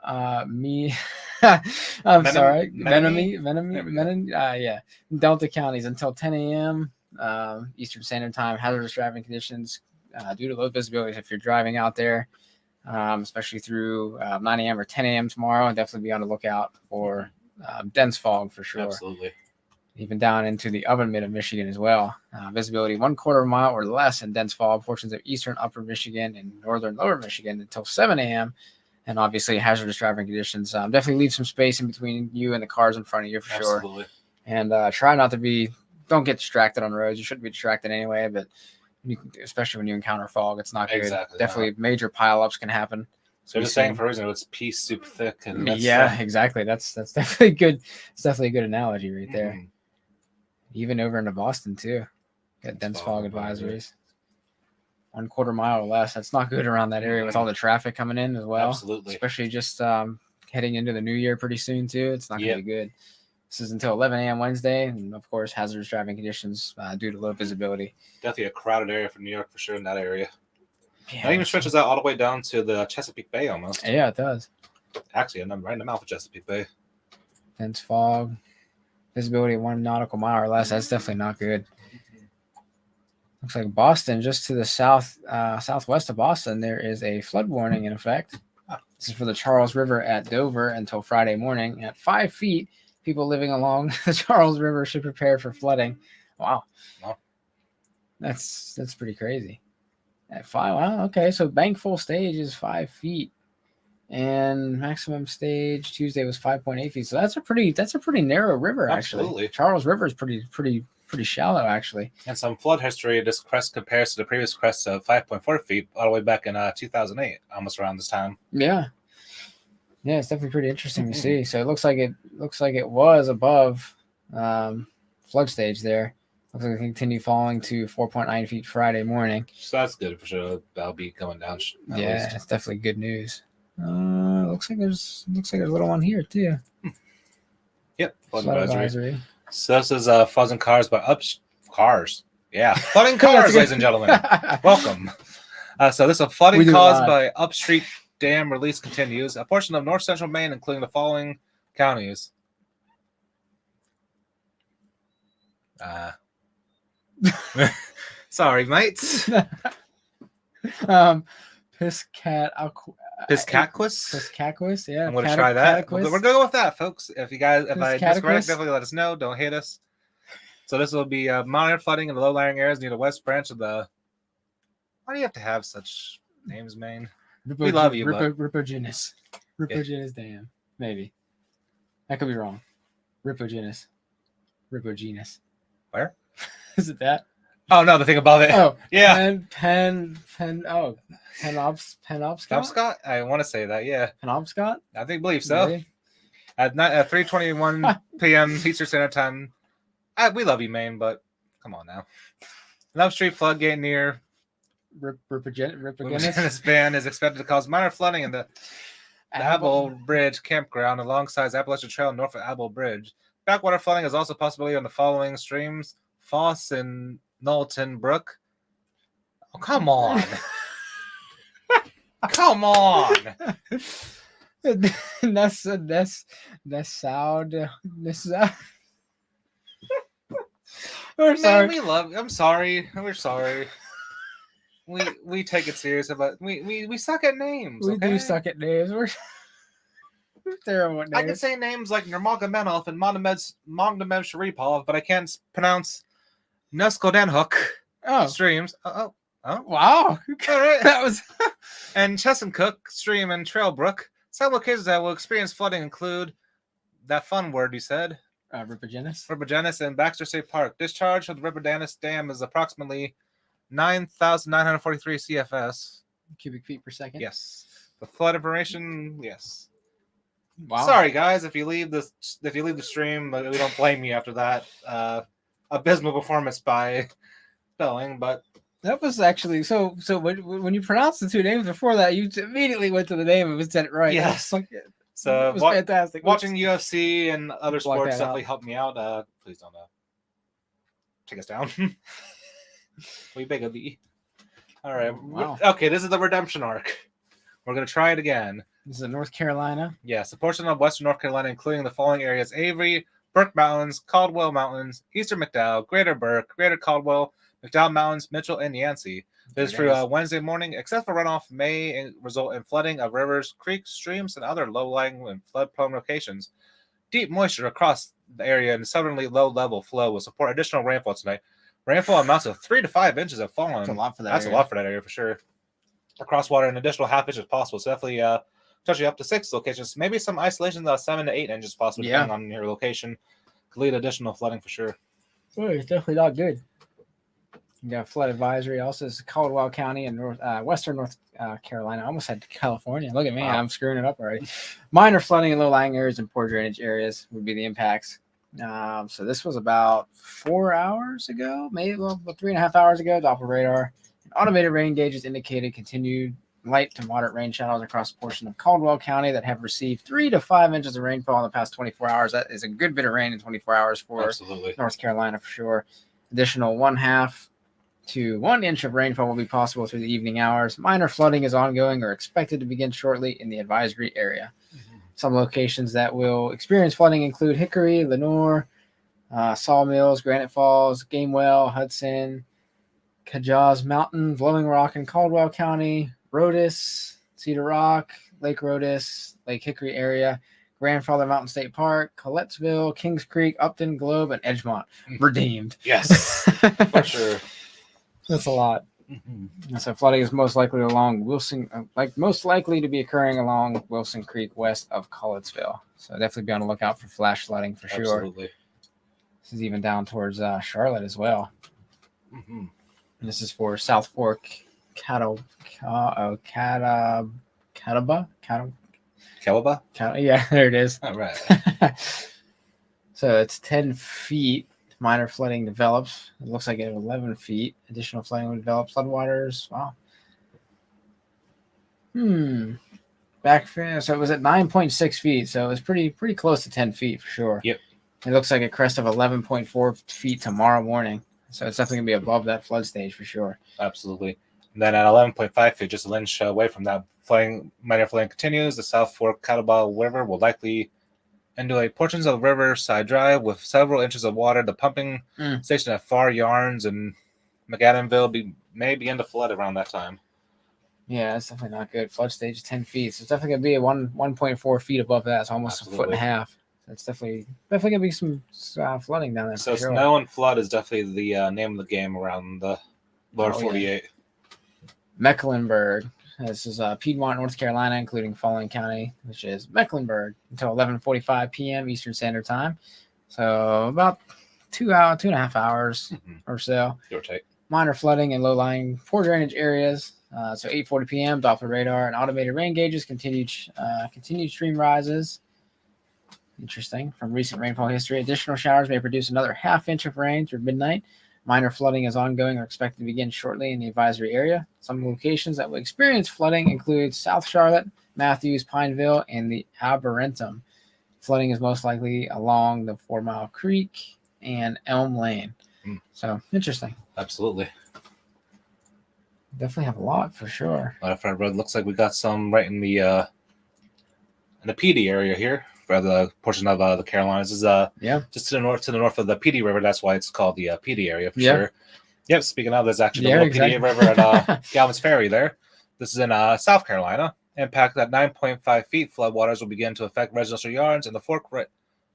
Sorry, Menominee, yeah, Delta counties until 10 a.m. Eastern Standard Time. Hazardous driving conditions due to low visibility if you're driving out there, especially through 9 a.m. or 10 a.m. tomorrow. And definitely be on the lookout for dense fog for sure. Absolutely. Even down into the upper mid of Michigan as well. Visibility 1/4 mile or less in dense fog portions of eastern upper Michigan and northern lower Michigan until 7 a.m. And obviously hazardous driving conditions. Definitely leave some space in between you and the cars in front of you for Absolutely. sure. And try not to don't get distracted on the roads. You shouldn't be distracted anyway, but especially when you encounter fog, it's not good. Exactly. Definitely major pileups can happen. So just saying for a reason, it's pea soup thick. And yeah, exactly. That's definitely good. It's definitely a good analogy right there. Mm-hmm. Even over into Boston too, got dense fog advisories. 1/4 mile or less. That's not good around that area with all the traffic coming in as well. Absolutely. Especially just heading into the new year pretty soon too. It's not going to be good. This is until 11 a.m. Wednesday, and of course, hazardous driving conditions due to low visibility. Definitely a crowded area for New York for sure in that area. Yeah, it even stretches out all the way down to the Chesapeake Bay almost. Yeah, it does. Actually, I'm right in the mouth of Chesapeake Bay. Dense fog. Visibility 1 nautical mile or less. That's definitely not good. Looks like Boston, just to the southwest of Boston, there is a flood warning in effect. This is for the Charles River at Dover until Friday morning. At 5 feet, people living along the Charles River should prepare for flooding. Wow. That's pretty crazy. At 5, wow, okay. So bank full stage is 5 feet. And maximum stage Tuesday was 5.8 feet. So that's a pretty narrow river, actually. Absolutely. Charles River is pretty pretty shallow, actually. And some flood history. This crest compares to the previous crest of 5.4 feet all the way back in 2008, almost around this time. Yeah. Yeah, it's definitely pretty interesting to see. So it looks like it was above flood stage there. Looks like it continued falling to 4.9 feet Friday morning. So that's good for sure. That'll be going down. Yeah, least. it's definitely good news. Looks like there's a little one here too. Yep, Flood advisory. So this is flooding cars by cars. Yeah, flooding cars, ladies and gentlemen. Welcome. So this is a flooding caused by Upstreet Dam release continues. A portion of north central Maine, including the following counties. Sorry, mates. Piscatquis, yeah. I'm going to try that. We're going to go with that, folks. If I miscorrect, definitely let us know. Don't hate us. So this will be minor flooding in the low-lying areas near the west branch of the... Why do you have to have such names, Maine? We love you, Ripogenus. Ripogenus Dam. Maybe. That could be wrong. Ripogenus. Where? Is it that? Oh, no, the thing above it. Oh, yeah. Penobscot? I want to say that, yeah. Penobscot? I believe so. Really? At 3:21 p.m. Eastern Standard Time. We love you, Maine, but come on now. An upstream floodgate near Ripogenus Band is expected to cause minor flooding in the Apple Bridge campground alongside Appalachian Trail north of Apple Bridge. Backwater flooding is also a possibility on the following streams: Foss and Knowlton Brook. Oh, come on. Come on. That's sound. We're sorry. Man, I'm sorry. We're sorry. We take it serious, but we suck at names. We do suck at names. We're terrible at names. I can say names like Nurmagomedov and Magdamev Sharipov, but I can't pronounce Nuskodenhook streams. Oh, wow. All right. That was and Chesuncook Stream and Trailbrook. Some locations that will experience flooding include that fun word you said. Ripogenus and Baxter State Park. Discharge of the Ripogenus Dam is approximately 9,943 CFS. Cubic feet per second? Yes. The flood information, yes. Wow. Sorry, guys, if you leave the stream, but we don't blame you after that. Abysmal performance by spelling, but that was actually so when you pronounced the two names before that, you immediately went to the name and said it right. Yes. So it was fantastic. Watching UFC and other sports definitely helped me out. Please don't take us down. We beg of thee. All right. Wow. Okay, this is the redemption arc. We're going to try it again. This is North Carolina. Yes, a portion of western North Carolina, including the following areas: Avery, Burke Mountains, Caldwell Mountains, Eastern McDowell, Greater Burke, Greater Caldwell, McDowell Mountains, Mitchell, and Yancey. This through Wednesday morning, except for runoff, may result in flooding of rivers, creeks, streams, and other low-lying and flood-prone locations. Deep moisture across the area and southerly low-level flow will support additional rainfall tonight. Rainfall amounts of 3 to 5 inches have fallen. That's a lot for that. That's a lot for that area for sure. Across water, an additional half inch is possible. So definitely touching up to 6 locations. Maybe some isolation 7 to 8 inches possible, depending on your location. Could lead to additional flooding for sure. Well, it's definitely not good. You got flood advisory. Also, this is Caldwell County and western North Carolina. I almost said California. Look at me. Wow. I'm screwing it up already. Minor flooding in low-lying areas and poor drainage areas would be the impacts. So this was about 4 hours ago, maybe about 3.5 hours ago. Doppler radar. Automated rain gauges indicated continued light to moderate rain showers across a portion of Caldwell County that have received 3 to 5 inches of rainfall in the past 24 hours. That is a good bit of rain in 24 hours for North Carolina for sure. Additional 1/2 to 1 inch of rainfall will be possible through the evening hours. Minor flooding is ongoing or expected to begin shortly in the advisory area. Mm-hmm. Some locations that will experience flooding include Hickory, Lenoir, Sawmills, Granite Falls, Gamewell, Hudson, Cajaws Mountain, Blowing Rock in Caldwell County, Rhodus, Cedar Rock, Lake Rhodus, Lake Hickory area, Grandfather Mountain State Park, Collettsville, Kings Creek, Upton, Globe, and Edgemont. Redeemed. Yes, for sure. That's a lot. Mm-hmm. So flooding is most likely along most likely to be occurring along Wilson Creek west of Collettsville. So definitely be on the lookout for flash flooding for sure. Absolutely. This is even down towards Charlotte as well. Mm-hmm. And this is for South Fork, Catawba, Catawba, Kawaba? yeah, there it is. All right. So it's 10 feet. Minor flooding develops. It looks like it 11 feet. Additional flooding will develop. Floodwaters. Wow. So it was at 9.6 feet. So it was pretty close to 10 feet for sure. Yep. It looks like a crest of 11.4 feet tomorrow morning. So it's definitely going to be above that flood stage for sure. Absolutely. And then at 11.5 feet, just an inch away from that, minor flooding continues. The South Fork Catawba River will likely into a portions of Riverside Drive with several inches of water. The pumping station at Far Yarns and McAdamville may begin to flood around that time. Yeah, that's definitely not good. Flood stage is 10 feet. So it's definitely going to be a 1.4 feet above that. So almost Absolutely. a foot and a half. That's definitely going to be some flooding down there. So for sure. snow and flood is definitely the name of the game around the lower 48. Yeah. Mecklenburg. This is Piedmont, North Carolina, including Falling County, which is Mecklenburg, until 11:45 p.m. Eastern Standard Time. So about 2.5 hours or so. Give or take. Minor flooding in low-lying poor drainage areas. So 8:40 p.m. Doppler radar and automated rain gauges continued stream rises. Interesting. From recent rainfall history, additional showers may produce another half inch of rain through midnight. Minor flooding is ongoing or expected to begin shortly in the advisory area. Some locations that will experience flooding include South Charlotte, Matthews, Pineville, and the Arboretum. Flooding is most likely along the 4 Mile Creek and Elm Lane. So, interesting. Absolutely. Definitely have a lot for sure. Front road looks like we got some right in the PD area here. For the portion of the Carolinas is just to the north of the PD River. That's why it's called the PD area for sure. Yep. Speaking of, there's actually the little PD River at Galvin's Ferry there. This is in South Carolina. Impact at 9.5 feet. Floodwaters will begin to affect residential yards and the Fork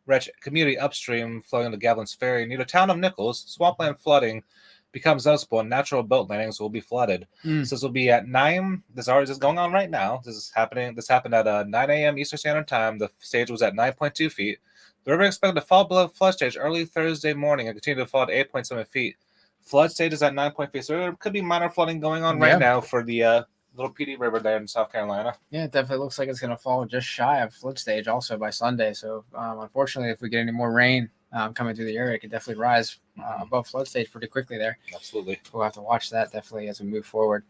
Wretch community upstream, flowing to Galvin's Ferry near the town of Nichols. Swampland flooding becomes noticeable, and natural boat landings will be flooded. So this will be at 9. This is going on right now. This happened at 9 a.m. Eastern Standard Time. The stage was at 9.2 feet. The river expected to fall below flood stage early Thursday morning and continue to fall to 8.7 feet. Flood stage is at 9.5 feet. So there could be minor flooding going on right now for the little PD River there in South Carolina. Yeah, it definitely looks like it's going to fall just shy of flood stage also by Sunday. So unfortunately, if we get any more rain coming through the area, it could definitely rise above flood stage pretty quickly there. Absolutely. We'll have to watch that definitely as we move forward.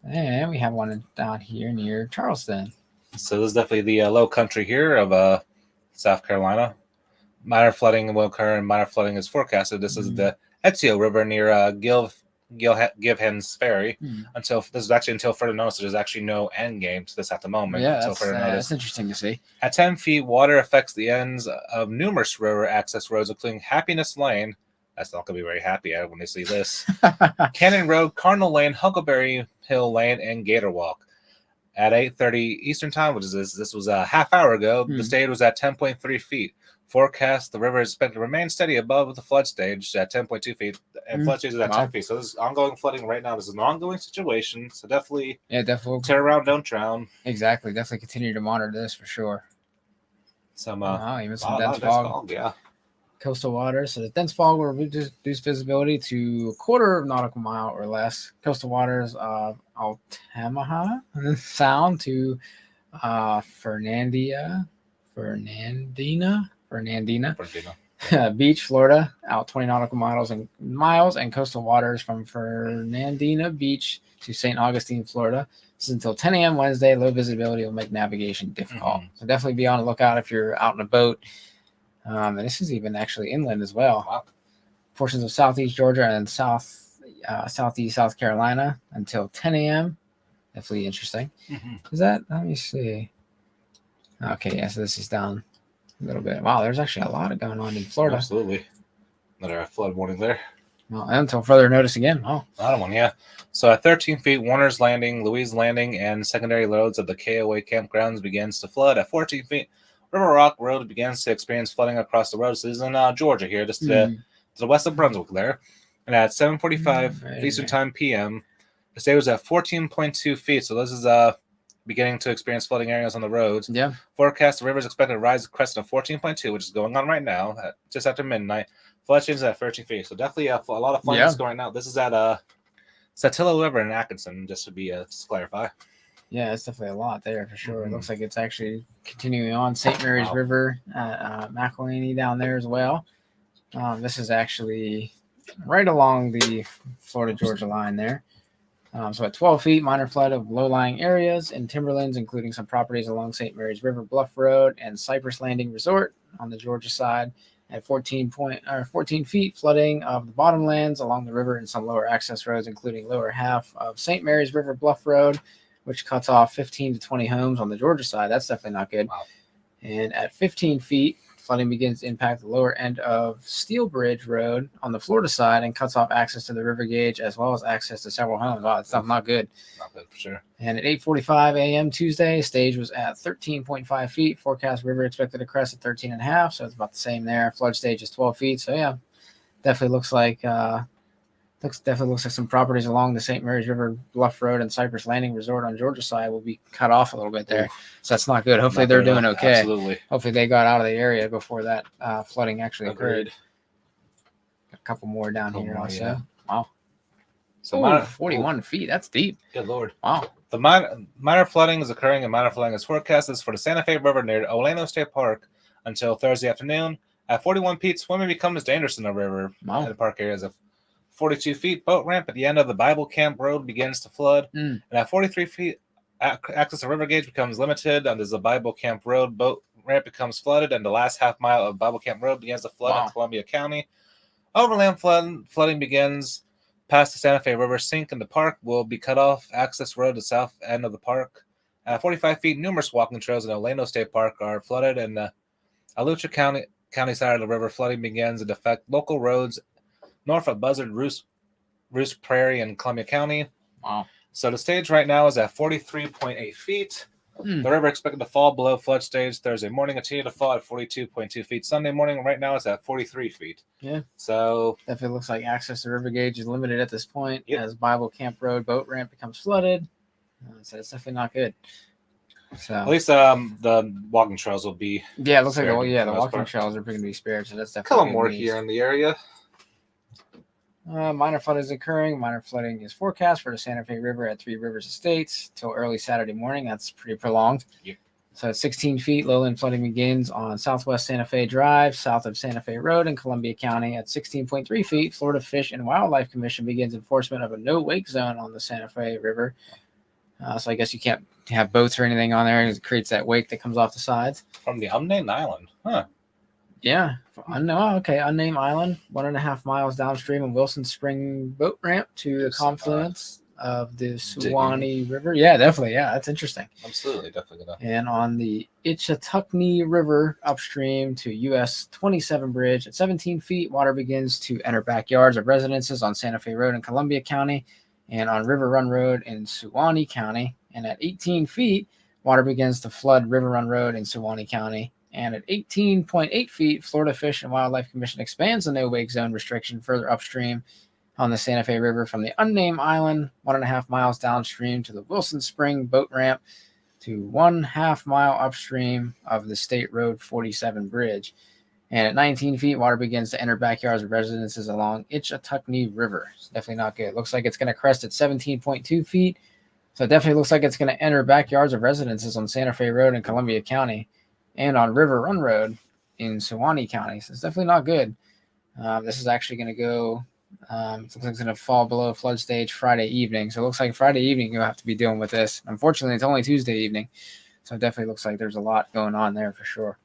And we have one down here near Charleston. So this is definitely the low country here of South Carolina. Minor flooding will occur, and minor flooding is forecasted. This is the Ezio River near Givhens Ferry. Until further notice. There's actually no end game to this at the moment. Yeah, that's interesting to see. At 10 feet, water affects the ends of numerous river access roads, including Happiness Lane. That's not going to be very happy when they see this. Cannon Road, Cardinal Lane, Huckleberry Hill Lane, and Gator Walk. At 8:30 Eastern Time, which is this was a half hour ago, the stage was at 10.3 feet. Forecast: the river is expected to remain steady above the flood stage at 10.2 feet, and flood stage is at 10 feet. So this is ongoing flooding right now. This is an ongoing situation. So definitely tear around, don't drown. Exactly. Definitely continue to monitor this for sure. Some even some dense fog. Yeah. Coastal waters. So the dense fog will reduce visibility to a quarter of nautical mile or less. Coastal waters of Altamaha Sound to Fernandina Beach, Florida, out 20 nautical miles, and coastal waters from Fernandina Beach to St. Augustine, Florida. This is until 10 a.m. Wednesday. Low visibility will make navigation difficult. So definitely be on the lookout if you're out in a boat. And this is even actually inland as well. Wow. Portions of southeast Georgia and southeast South Carolina until 10 a.m. Definitely interesting. Is that? Let me see. Okay, yeah, so this is down a little bit. Wow, there's actually a lot going on in Florida. Absolutely. Another flood warning there. Well, until further notice again. Oh. Another one, yeah. So at 13 feet, Warner's Landing, Louise Landing, and secondary roads of the KOA campgrounds begins to flood. At 14 feet, River Rock Road begins to experience flooding across the road. So this is in Georgia here, just to the west of Brunswick there. And at 7:45 Eastern Time p.m., the state was at 14.2 feet. So this is beginning to experience flooding areas on the roads. Yeah. Forecast: the river is expected to rise crest of 14.2, which is going on right now, just after midnight. Flood changes at 13 feet. So definitely a lot of flooding is going right now. This is at Satilla River in Atkinson, just to clarify. Yeah, it's definitely a lot there for sure. Mm-hmm. It looks like it's actually continuing on. St. Mary's River at McElhaney down there as well. This is actually right along the Florida-Georgia line there. So at 12 feet, minor flood of low-lying areas and timberlands, including some properties along St. Mary's River Bluff Road and Cypress Landing Resort on the Georgia side. At 14 feet, flooding of the bottomlands along the river and some lower access roads, including lower half of St. Mary's River Bluff Road, which cuts off 15 to 20 homes on the Georgia side. That's definitely not good. Wow. And at 15 feet, flooding begins to impact the lower end of Steel Bridge Road on the Florida side and cuts off access to the river gauge as well as access to several homes. Wow, that's not good. Not good for sure. And at 8:45 a.m. Tuesday, stage was at 13.5 feet. Forecast river expected to crest at 13.5, so it's about the same there. Flood stage is 12 feet. So yeah, definitely looks like some properties along the St. Mary's River Bluff Road and Cypress Landing Resort on Georgia side will be cut off a little bit there. So that's not good. Hopefully they're doing okay. Absolutely. Hopefully they got out of the area before that flooding actually occurred. A couple more down here also. Yeah. Wow. So 41 feet. That's deep. Good Lord. Wow. The minor flooding is occurring, and minor flooding is forecasted for the Santa Fe River near Orlando State Park until Thursday afternoon. At 41 feet, swimming becomes dangerous in the river. Wow. In the park areas of 42 feet, boat ramp at the end of the Bible Camp Road begins to flood. And at 43 feet, access to river gauge becomes limited. And as the Bible Camp Road boat ramp becomes flooded, and the last half mile of Bible Camp Road begins to flood in Columbia County. Overland flooding begins past the Santa Fe River sink, and the park will be cut off. Access road to the south end of the park. At 45 feet, numerous walking trails in Orlando State Park are flooded, and the Alachua County side of the river flooding begins to affect local roads north of Buzzard, Roost Prairie, and Columbia County. Wow. So the stage right now is at 43.8 feet. The river expected to fall below flood stage Thursday morning, continue to fall at 42.2 feet. Sunday morning, right now, it's at 43 feet. Yeah. So definitely looks like access to river gauge is limited at this point as Bible Camp Road boat ramp becomes flooded. So it's definitely not good. So at least the walking trails will be. Yeah, it looks like the walking trails are going to be spared. So that's definitely a couple more here in the area. Minor flooding is occurring. Minor flooding is forecast for the Santa Fe River at Three Rivers Estates till early Saturday morning. That's pretty prolonged. Yep. So at 16 feet, lowland flooding begins on Southwest Santa Fe Drive, south of Santa Fe Road in Columbia County. At 16.3 feet, Florida Fish and Wildlife Commission begins enforcement of a no-wake zone on the Santa Fe River. So I guess you can't have boats or anything on there. It creates that wake that comes off the sides. From the unnamed island. Huh. Yeah. Unnamed island, 1.5 miles downstream of Wilson Spring boat ramp to the confluence of the Suwannee River. Yeah, definitely. Yeah, that's interesting. Absolutely, definitely. And on the Itchatucknee River upstream to US 27 Bridge at 17 feet, water begins to enter backyards of residences on Santa Fe Road in Columbia County and on River Run Road in Suwannee County. And at 18 feet, water begins to flood River Run Road in Suwannee County. And at 18.8 feet, Florida Fish and Wildlife Commission expands the no-wake zone restriction further upstream on the Santa Fe River from the unnamed island, 1.5 miles downstream to the Wilson Spring boat ramp to 1/2 mile upstream of the State Road 47 bridge. And at 19 feet, water begins to enter backyards of residences along Itchatucknee River. It's definitely not good. It looks like it's going to crest at 17.2 feet. So it definitely looks like it's going to enter backyards of residences on Santa Fe Road in Columbia County and on River Run Road in Suwannee County. So it's definitely not good. This is actually going to go, looks like it's going to fall below flood stage Friday evening. So it looks like Friday evening you'll have to be dealing with this. Unfortunately, it's only Tuesday evening. So it definitely looks like there's a lot going on there for sure.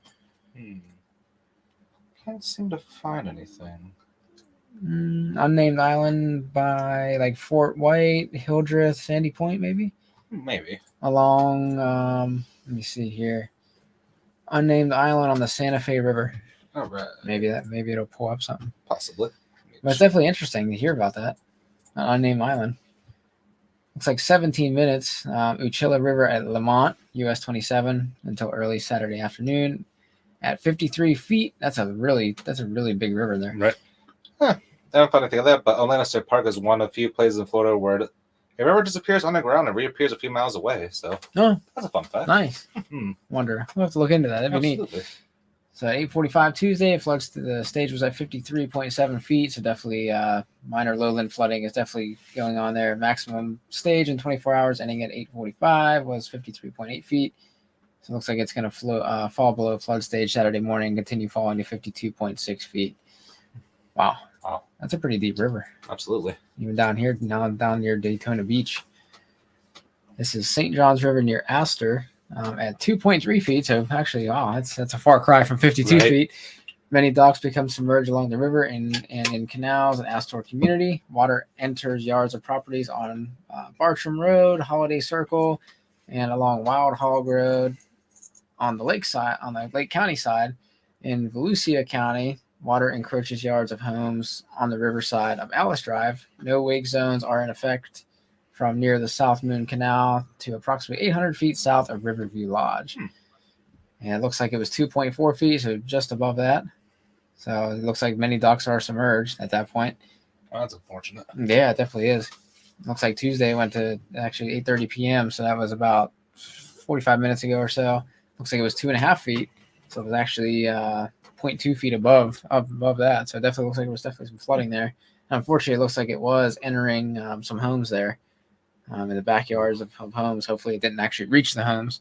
Can't seem to find anything. Unnamed island by like Fort White, Hildreth, Sandy Point, maybe? Maybe. Along, let me see here. Unnamed island on the Santa Fe River. All right. Maybe it'll pull up something. Possibly. But it's definitely interesting to hear about that. An unnamed island. Looks like 17 minutes. Uchilla River at Lamont, US 27, until early Saturday afternoon. At 53 feet, that's a really big river there. Right. I haven't found anything of that, but Orlando State Park is one of few places in Florida where a river disappears underground and reappears a few miles away. So Oh, that's a fun fact. nice. Hmm. Wonder. We'll have to look into that. That'd be neat. Absolutely. So at 8:45 Tuesday, it floods. The stage was at 53.7 feet. So definitely minor lowland flooding is definitely going on there. Maximum stage in 24 hours ending at 8:45 was 53.8 feet. So it looks like it's going to fall below flood stage Saturday morning and continue falling to 52.6 feet. Wow. That's a pretty deep river. Absolutely. Even down here, now down near Daytona Beach. This is St. John's River near Astor at 2.3 feet. So actually, wow, that's a far cry from 52 feet. Many docks become submerged along the river and in canals and Astor community. Water enters yards of properties on Bartram Road, Holiday Circle, and along Wild Hog Road on the lake side, on the Lake County side. In Volusia County, water encroaches yards of homes on the riverside of Alice Drive. No wake zones are in effect from near the South Moon Canal to approximately 800 feet south of Riverview Lodge. And it looks like it was 2.4 feet, so just above that. So it looks like many docks are submerged at that point. Oh, that's unfortunate. Yeah, it definitely is. Looks like Tuesday went to actually 8:30 p.m., so that was about 45 minutes ago or so. Looks like it was 2.5 feet, so it was actually 0.2 feet above that. So it definitely looks like there was definitely some flooding there. Unfortunately, it looks like it was entering some homes there in the backyards of homes. Hopefully, it didn't actually reach the homes.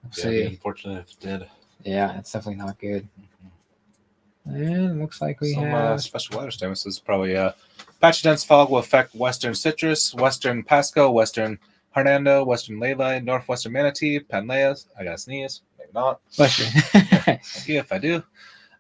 We'll Yeah, see. it'd be unfortunate if it did. Yeah, it's definitely not good. And it looks like we Some have special weather statements. This is probably patchy dense fog will affect western Citrus, western Pasco, western Hernando, western Leyland, northwestern Manatee, Panleas. I gotta sneeze. Maybe not. bless you. Thank you if I do.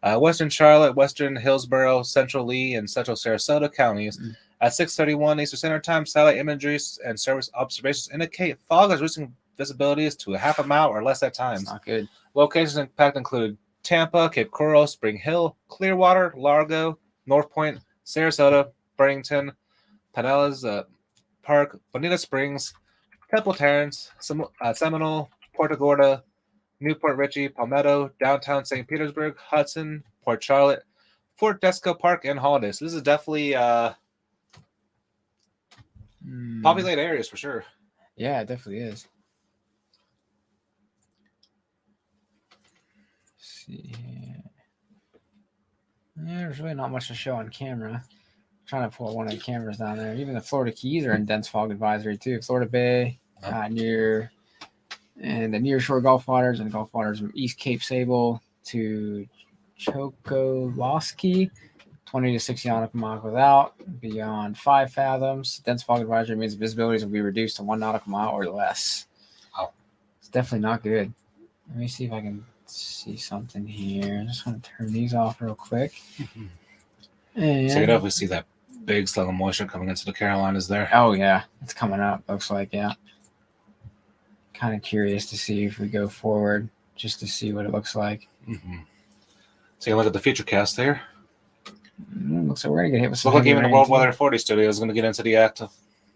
Western Charlotte, western Hillsborough, central Lee, and central Sarasota counties. At 6:31 Eastern Standard Time, satellite imagery and service observations indicate fog is reaching visibilities to a half a mile or less at times. Not good. Locations impacted included Tampa, Cape Coral, Spring Hill, Clearwater, Largo, North Point, Sarasota, Burlington, Pinellas Park, Bonita Springs, Temple Terrace, Seminole, Punta Gorda, Newport Richey, Palmetto, downtown St. Petersburg, Hudson, Port Charlotte, Fort Desco Park, and Holiday. So this is definitely populated areas for sure. Yeah, it definitely is. Let's see here. Yeah, there's really not much to show on camera. I'm trying to pull one of the cameras down there. Even the Florida Keys are in dense fog advisory too. Florida Bay, near and the nearshore Gulf waters and Gulf waters from East Cape Sable to Chokoloskee, 20 to 60 nautical miles without, beyond 5 fathoms. Dense fog advisory means visibilities will be reduced to 1 nautical mile or less. Wow. It's definitely not good. Let me see if I can see something here. I just want to turn these off real quick. And so you know if we see that big slug of moisture coming into the Carolinas there. Oh yeah, it's coming up. Looks like, yeah. Kind of curious to see if we go forward, just to see what it looks like. Take a look at the future cast there. Looks like we're gonna get hit with some. Look like even the World Weather 40 studio is going to get into the active.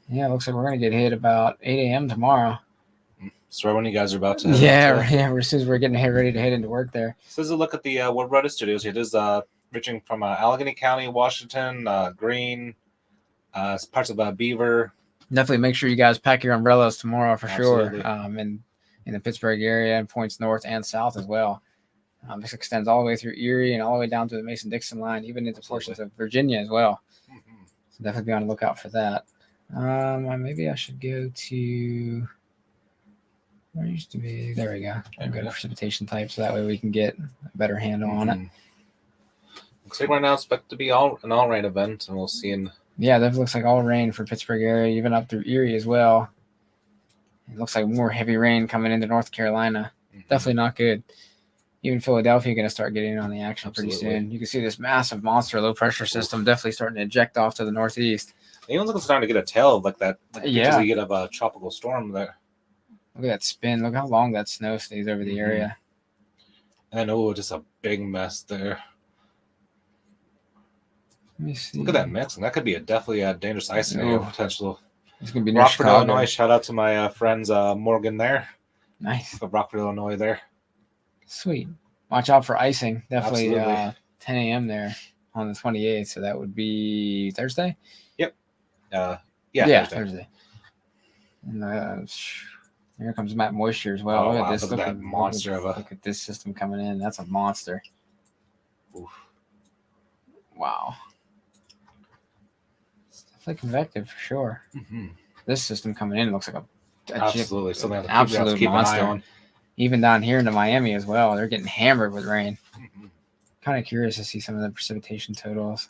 Yeah, looks like we're gonna get hit about 8 a.m. tomorrow. So right when you guys are about to. As soon as we're getting ready to head into work there. So this is a look at the World Weather studios here. This is reaching from Allegheny County, Washington, Greene, parts of Beaver. Definitely make sure you guys pack your umbrellas tomorrow for Absolutely. sure. In the Pittsburgh area and points north and south as well. This extends all the way through Erie and all the way down to the Mason-Dixon line, even into portions of Virginia as well. So definitely be on the lookout for that. Maybe I should go to where it used to be. There we go. I'll go to precipitation type, so that way we can get a better handle on it. Looks like right now it's expected to be an all rain event, and we'll see in. Yeah, that looks like all rain for Pittsburgh area, even up through Erie as well. It looks like more heavy rain coming into North Carolina. Definitely not good. Even Philadelphia going to start getting in on the action pretty soon. You can see this massive monster low pressure system definitely starting to eject off to the northeast. Even looking starting to get a tail like that. Because you get a tropical storm there. Look at that spin. Look how long that snow stays over the area. And just a big mess there. Let me see. Look at that mixing. That could be definitely a dangerous ice scenario potential. It's going to be near Rockford, Chicago. Illinois. Shout out to my friends Morgan there. Nice. From Rockford, Illinois there. Sweet. Watch out for icing. Definitely 10 a.m. there on the 28th. So that would be Thursday? Yep. Yeah, Thursday. And here comes Matt Moisture as well. Oh, Look at wow. this. Look at that monster of a. Look at this system coming in. That's a monster. Oof. Wow. It's definitely convective for sure. Mm-hmm. This system coming in looks like Absolutely. Something an absolute keep monster. an eye on. Even down here into Miami as well, they're getting hammered with rain. Mm-hmm. Kind of curious to see some of the precipitation totals.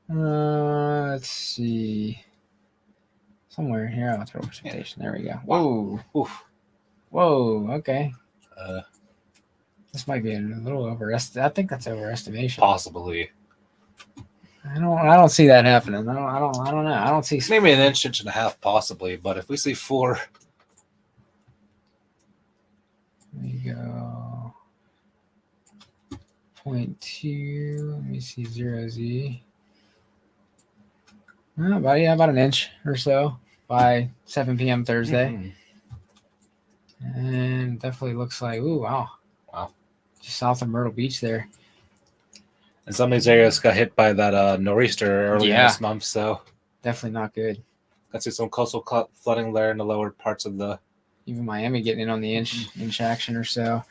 Let's see. Somewhere here, I'll throw precipitation. There we go. Whoa. Oof. Whoa. Okay. This might be a little overestimated. I think that's overestimation. Possibly. I don't see that happening. I don't know. I don't see maybe an inch and a half, possibly. But if we see 4, there you go. 0.2. Let me see 0Z. About an inch or so by 7 p.m. Thursday. Mm-hmm. And definitely looks like, ooh, wow. Just south of Myrtle Beach there. And some of these areas got hit by that nor'easter earlier this month, so definitely not good. Got to see some coastal flooding there in the lower parts of the. Even Miami getting in on the inch action or so.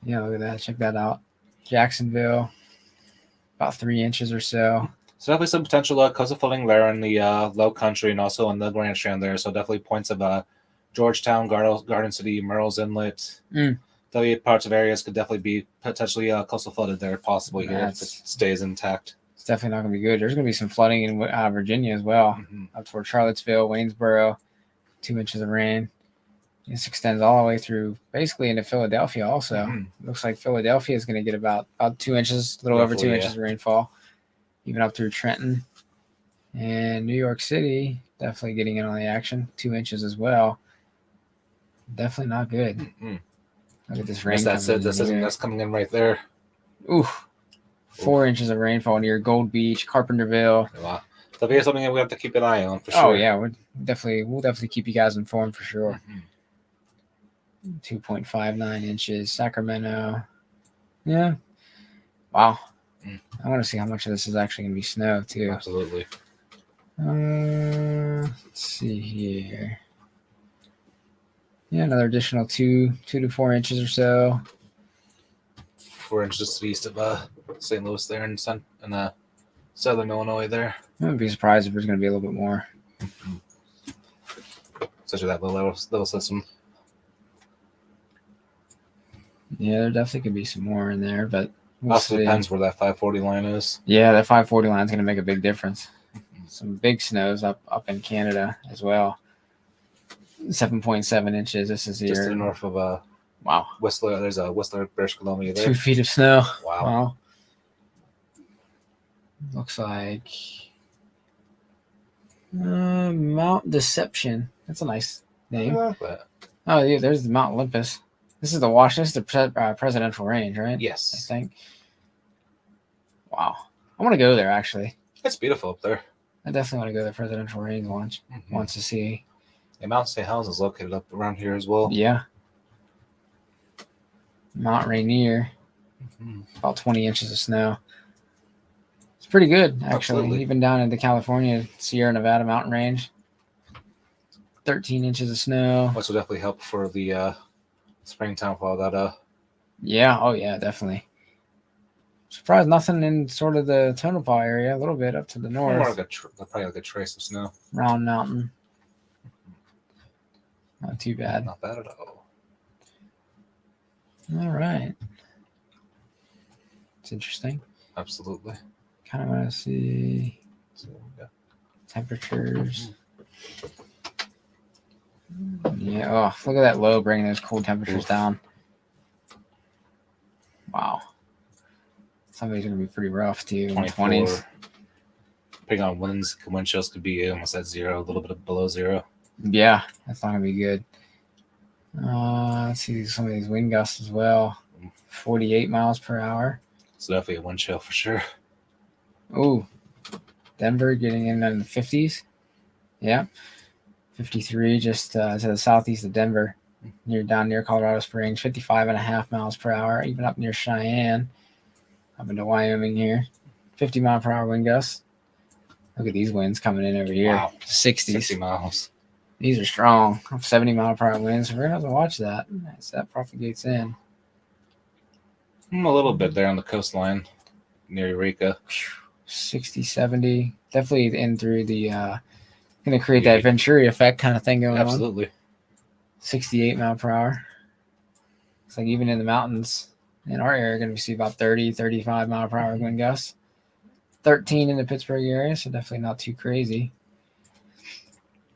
Yeah, look at that. Check that out. Jacksonville, about 3 inches or so. So definitely some potential coastal flooding there in the low country and also on the Grand Strand there. So definitely points of Georgetown, Garden City, Merle's Inlet. Definitely parts of areas could definitely be potentially coastal flooded there, possibly here if it stays intact. It's definitely not going to be good. There's going to be some flooding in Virginia as well, up toward Charlottesville, Waynesboro, 2 inches of rain. This extends all the way through basically into Philadelphia also. Looks like Philadelphia is going to get about 2 inches, a little over 2 inches of rainfall, even up through Trenton. And New York City definitely getting in on the action, 2 inches as well. Definitely not good. Look at this rain. That's coming in right there. Ooh. 4 inches of rainfall near Gold Beach, Carpenterville. Wow. That'll be something that we have to keep an eye on for sure. Oh yeah, we'll definitely keep you guys informed for sure. 2.59 inches, Sacramento. Yeah. Wow. I want to see how much of this is actually going to be snow too. Absolutely. Let's see here. Yeah, another additional 2 to 4 inches or so. 4 inches to the east of St. Louis there in southern Illinois there. I wouldn't be surprised if there's going to be a little bit more. Especially that little system. Yeah, there definitely could be some more in there, but also depends where that 540 line is. Yeah, that 540 line is going to make a big difference. Some big snows up in Canada as well. 7.7 inches. This is here. Just to the north of Whistler. There's a Whistler, British Columbia there. 2 feet of snow. Wow. Looks like Mount Deception. That's a nice name. I like that. Oh, yeah, there's the Mount Olympus. This is the presidential range, right? Yes. I think. Wow. I want to go there, actually. It's beautiful up there. I definitely want to go to the presidential range once to see. And Mount St. Helens is located up around here as well. Yeah. Mount Rainier. About 20 inches of snow. It's pretty good, actually. Absolutely. Even down into California, Sierra Nevada mountain range. 13 inches of snow. Which will definitely help for the springtime fall that Yeah, oh yeah, definitely. Surprised nothing in sort of the Tonopah area, a little bit up to the north. More like probably like a trace of snow. Round Mountain. Not too bad. Not bad at all. All right. It's interesting. Absolutely. Kind of want to see temperatures. Yeah. Oh, look at that low bringing those cold temperatures down. Wow. Some of these are going to be pretty rough, too. 20s. Depending on winds, wind chills could be almost at 0, a little bit below 0. Yeah, that's not going to be good. Let's see some of these wind gusts as well. 48 miles per hour. So definitely a wind chill for sure. Ooh. Denver getting in the 50s. Yeah. 53 just to the southeast of Denver. Down near Colorado Springs. 55.5 miles per hour. Even up near Cheyenne. Up into Wyoming here. 50 mile per hour wind gusts. Look at these winds coming in over here. Wow. 60s. 60 miles. These are strong. 70-mile-per-hour winds. We're gonna have to watch that as that propagates in. A little bit there on the coastline near Eureka. 60, 70. Definitely in through the gonna create Yeah. that Venturi effect kind of thing going on. Absolutely. 68 mile per hour. It's like even in the mountains in our area, going to see about 30, 35 mile per hour wind gusts. 13 in the Pittsburgh area, so definitely not too crazy.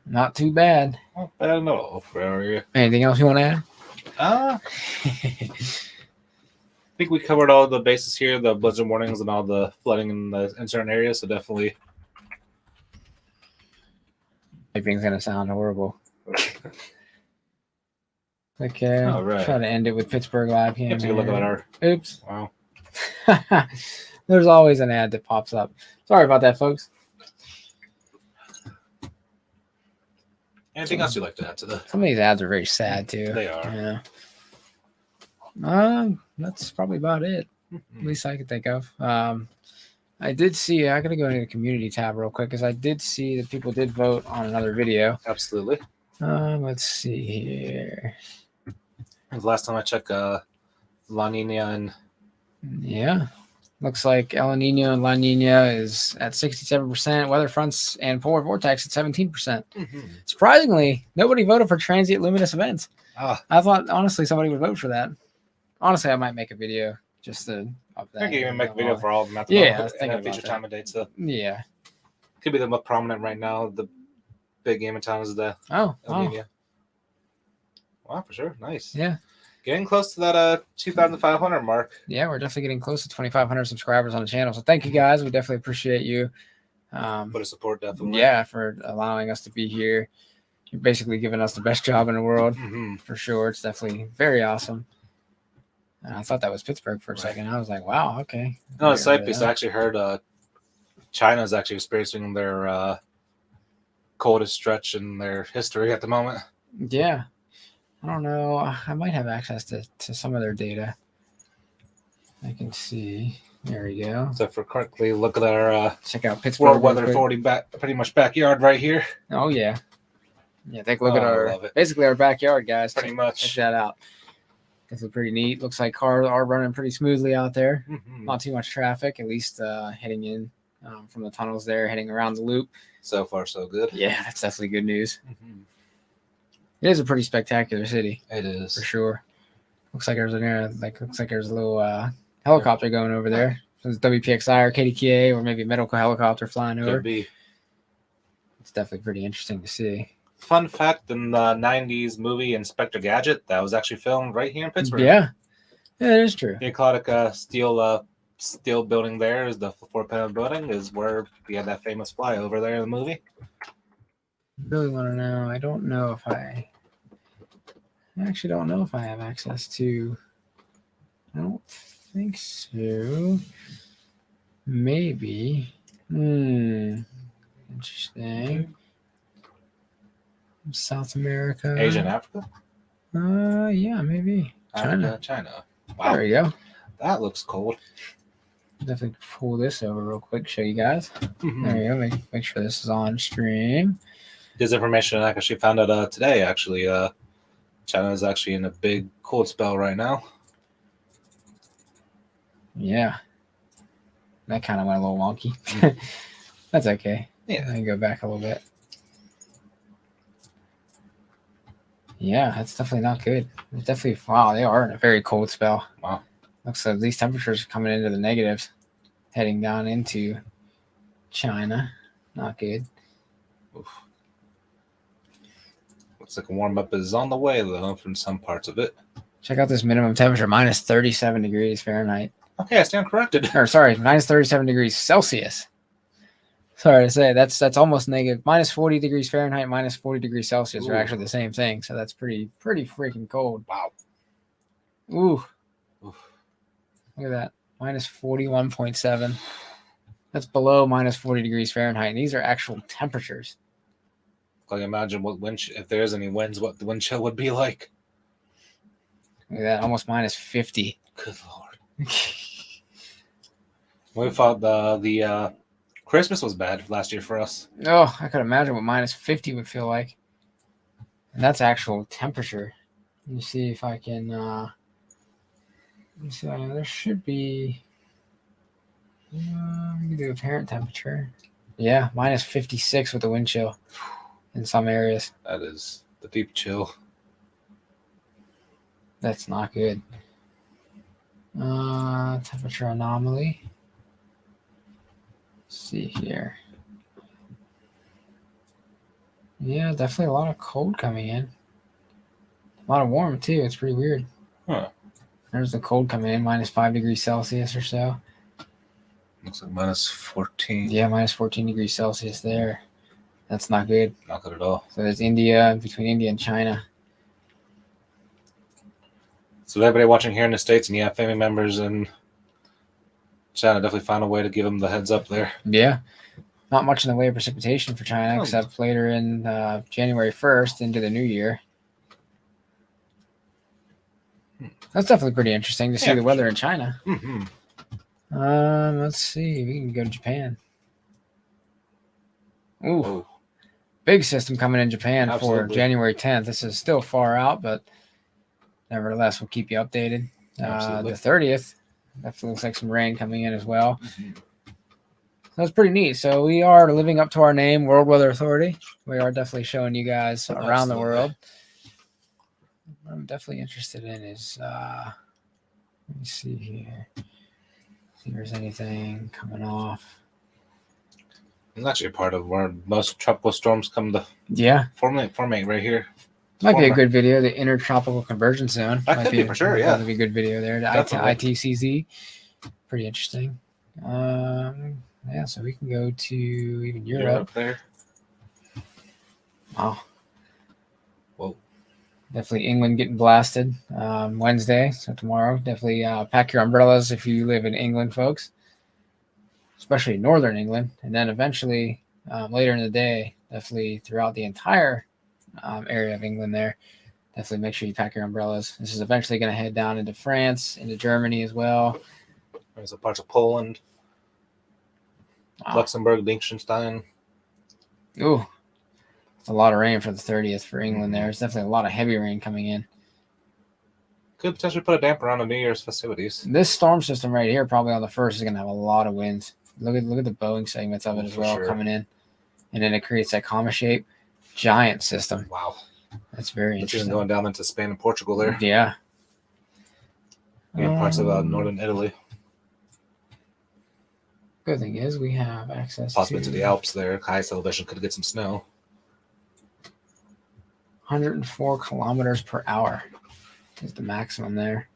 Not too bad. Not bad at all for our area. Anything else you want to add? I think we covered all the bases here, the blizzard warnings and all the flooding in certain areas, so definitely. Everything's going to sound horrible. Okay, All right. try to end it with Pittsburgh Live You Cam. have to look at our. Oops. Wow. There's always an ad that pops up. Sorry about that, folks. Anything else you'd like to add to the? Some of these ads are very sad too. They are. Yeah. That's probably about it. At least I could think of. I did see. I gotta go into the community tab real quick because I did see that people did vote on another video. Absolutely. Let's see here. The last time I checked, La Nina and Yeah, looks like El Nino and La Nina is at 67%. Weather fronts and polar vortex at 17%. Surprisingly, nobody voted for transient luminous events. I thought honestly somebody would vote for that. Honestly, I might make a video just to up that. I can even make a video for all of them. Yeah, I was thinking and a future about time and date. So yeah. could be the most prominent right now. The big game in town is the Oh, El Nino. Wow, for sure. Nice. Yeah. Getting close to that 2,500 mark. Yeah, we're definitely getting close to 2,500 subscribers on the channel. So thank you guys. We definitely appreciate you. Put a support definitely. Yeah, for allowing us to be here. You're basically giving us the best job in the world for sure. It's definitely very awesome. And I thought that was Pittsburgh for a second. I was like, wow, okay. No, it's side piece. I actually heard China is actually experiencing their coldest stretch in their history at the moment. Yeah. I don't know. I might have access to some of their data. I can see. There we go. So for quickly look at our check out Pittsburgh world weather 40 pretty much backyard right here. Oh yeah. Yeah, take a look at our basically our backyard, guys. Pretty much. Check that out. This is pretty neat. Looks like cars are running pretty smoothly out there. Not too much traffic, at least heading in from the tunnels there, heading around the loop. So far, so good. Yeah, that's definitely good news. It is a pretty spectacular city. It is for sure. Looks like there's a little helicopter going over there. So it's WPXI or KDKA or maybe a medical helicopter flying over. Could be. It's definitely pretty interesting to see. Fun fact: in the '90s movie Inspector Gadget, that was actually filmed right here in Pittsburgh. Yeah, that is true. The aquatic steel building there is the four-panel building is where we had that famous flyover there in the movie. Really want to know. I don't know if I actually don't know if I have access to. I don't think so. Maybe. Interesting. South America. Asia and Africa? Yeah, maybe. China. Wow. There we go. That looks cold. Definitely pull this over real quick, show you guys. There we go. Make sure this is on stream. This information I actually found out today. Actually, China is actually in a big cold spell right now. Yeah, that kind of went a little wonky. That's okay. Yeah, I can go back a little bit. Yeah, that's definitely not good. It's definitely wow. They are in a very cold spell. Wow. Looks like these temperatures are coming into the negatives, heading down into China. Not good. Oof. Looks like a warm up is on the way though from some parts of it. Check out this minimum temperature, minus 37 degrees Fahrenheit. Okay, I stand corrected. Or sorry, minus 37 degrees Celsius. Sorry to say, that's almost negative. Minus 40 degrees Fahrenheit, minus 40 degrees Celsius are actually the same thing. So that's pretty freaking cold. Wow. Ooh. Look at that. Minus 41.7. That's below minus 40 degrees Fahrenheit. And these are actual temperatures. Like imagine what wind if there's any winds, what the wind chill would be like. Look at that, almost minus 50. Good Lord. We thought the Christmas was bad last year for us. Oh, I could imagine what minus 50 would feel like. And that's actual temperature. Let me see if I can. Let me see. There should be. Let me do apparent temperature. Yeah, minus 56 with the wind chill in some areas. That is the deep chill. That's not good. Temperature anomaly. Let's see here. Yeah, definitely a lot of cold coming in. A lot of warm too. It's pretty weird. Huh. There's the cold coming in, minus 5 degrees Celsius or so. Looks like minus 14. Yeah, minus 14 degrees Celsius there. That's not good. Not good at all. So there's India, between India and China. So everybody watching here in the States and you have family members in China, definitely find a way to give them the heads up there. Yeah. Not much in the way of precipitation for China, Oh. except later in January 1st into the new year. That's definitely pretty interesting to see the weather in China. Mm-hmm. Let's see. We can go to Japan. Ooh. Whoa. Big system coming in Japan Absolutely. for January 10th. This is still far out, but nevertheless, we'll keep you updated. The 30th, definitely looks like some rain coming in as well. Mm-hmm. That's pretty neat. So we are living up to our name, World Weather Authority. We are definally showing you guys around the world. What I'm definitely interested in is, let me see here. See if there's anything coming off. It's actually a part of where most tropical storms come to forming right here. Might be a good video, the Intertropical Convergence Zone. That could be for sure, yeah. That'd be a good video there. The ITCZ. Pretty interesting. Yeah, so we can go to even Europe. There. Wow. Whoa. Definitely England getting blasted Wednesday, so tomorrow. Definitely pack your umbrellas if you live in England, folks. Especially northern England. And then eventually, later in the day, definitely throughout the entire area of England there, definitely make sure you pack your umbrellas. This is eventually going to head down into France, into Germany as well. There's parts of Poland, Luxembourg, Liechtenstein. Ooh, it's a lot of rain for the 30th for England there. There's definitely a lot of heavy rain coming in. Could potentially put a damper on the New Year's festivities. This storm system right here, probably on the 1st, is going to have a lot of winds. Look at the Boeing segments of it as well coming in. And then it creates that comma shape. Giant system. Wow. That's very interesting. Even going down into Spain and Portugal there. Yeah. And parts of northern Italy. Good thing is we have access possibly to the Alps there. Highest elevation could get some snow. 104 kilometers per hour is the maximum there.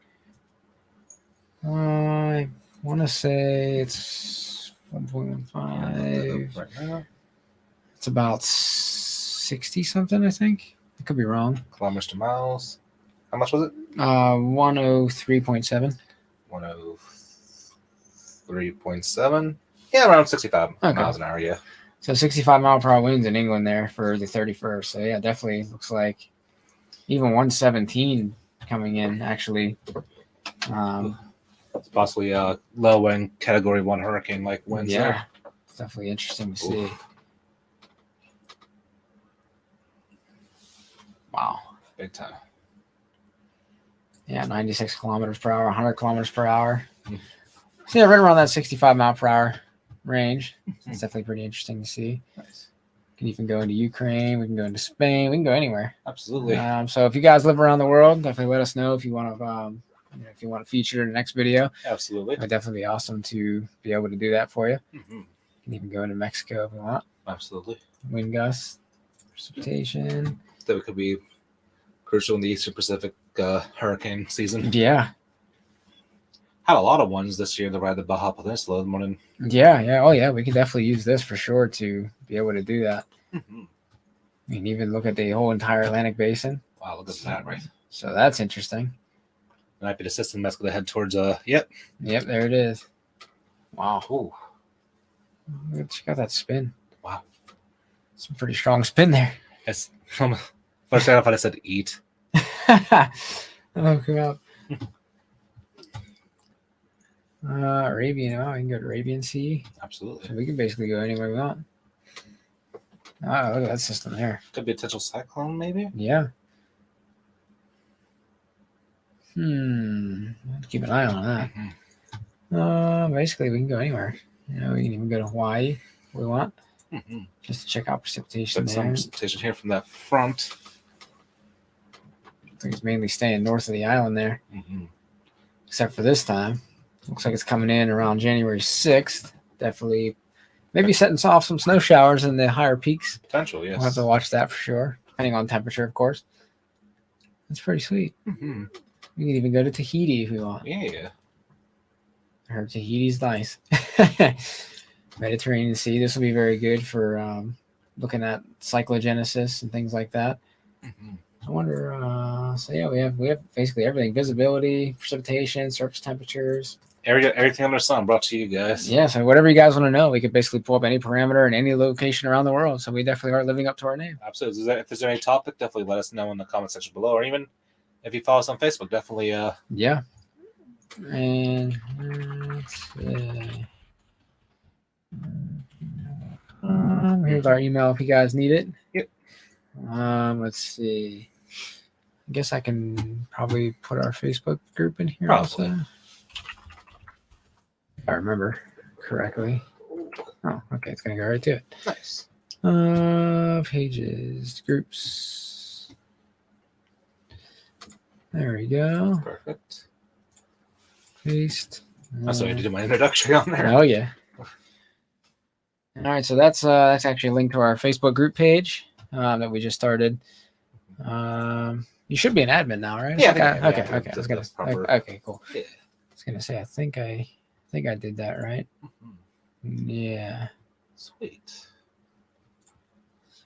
I want to say it's 1.15. Right now. It's about 60 something, I think. I could be wrong. Kilometers to miles. How much was it? 103.7. 103.7. Yeah, around 65 miles an hour, yeah. So 65 mile per hour winds in England there for the 31st. So yeah, definitely looks like even 117 coming in actually. It's possibly a low end category 1 hurricane like winds there. It's definitely interesting to see. Wow. Big time. Yeah, 96 kilometers per hour, 100 kilometers per hour. So yeah, right around that 65 mile per hour range. It's definitely pretty interesting to see. Nice. Can even go into Ukraine. We can go into Spain. We can go anywhere. Absolutely. So if you guys live around the world, definitely let us know if you want to, if you want to feature in the next video. Absolutely. It would definitely be awesome to be able to do that for you. Mm-hmm. You can even go into Mexico if you want. Absolutely. Wind gusts, precipitation. That could be crucial in the Eastern Pacific hurricane season. Yeah. Had a lot of ones this year that ride the Baja Peninsula the morning. Yeah. Oh, yeah. We can definitely use this for sure to be able to do that. Mm-hmm. I mean, even look at the whole entire Atlantic Basin. Wow, look at that, right? So that's interesting. Might be the system that's going to head towards, Yep, there it is. Wow. Ooh. Check out that spin. Wow. Some pretty strong spin there. Yes. First off, I said eat. Oh, crap. Arabian, we can go to Arabian Sea. Absolutely. So we can basically go anywhere we want. Oh, look at that system there. Could be a potential cyclone, maybe. Yeah. Keep an eye on that. Basically, we can go anywhere. You know, we can even go to Hawaii if we want, just to check out precipitation Get there. some precipitation here from that front. I think it's mainly staying north of the island there, except for this time. Looks like it's coming in around January 6th. Definitely, maybe setting off some snow showers in the higher peaks. Potential, yes. We'll have to watch that for sure, depending on temperature, of course. That's pretty sweet. We can even go to Tahiti if we want. Yeah. I heard Tahiti's nice. Mediterranean Sea. This will be very good for looking at cyclogenesis and things like that. I wonder. So yeah, we have basically everything: visibility, precipitation, surface temperatures. Everything under the sun brought to you guys. Yeah. So whatever you guys want to know, we could basically pull up any parameter in any location around the world. So we definitely are living up to our name. Absolutely. If there's any topic, definitely let us know in the comment section below, or even if you follow us on Facebook, definitely. Yeah. And let's see. Here's our email if you guys need it. Yep. Let's see. I guess I can probably put our Facebook group in here Probably. also. If I remember correctly. Oh, okay. It's going to go right to it. Nice. Pages, groups. There we go. Perfect. Paste. I'm sorry to do my introduction on there. Oh, yeah. All right, so that's actually a link to our Facebook group page that we just started. You should be an admin now, right? Yeah. Okay. I was gonna. Proper... Okay, cool. Yeah. I was gonna say, I think I did that right. Yeah. Sweet.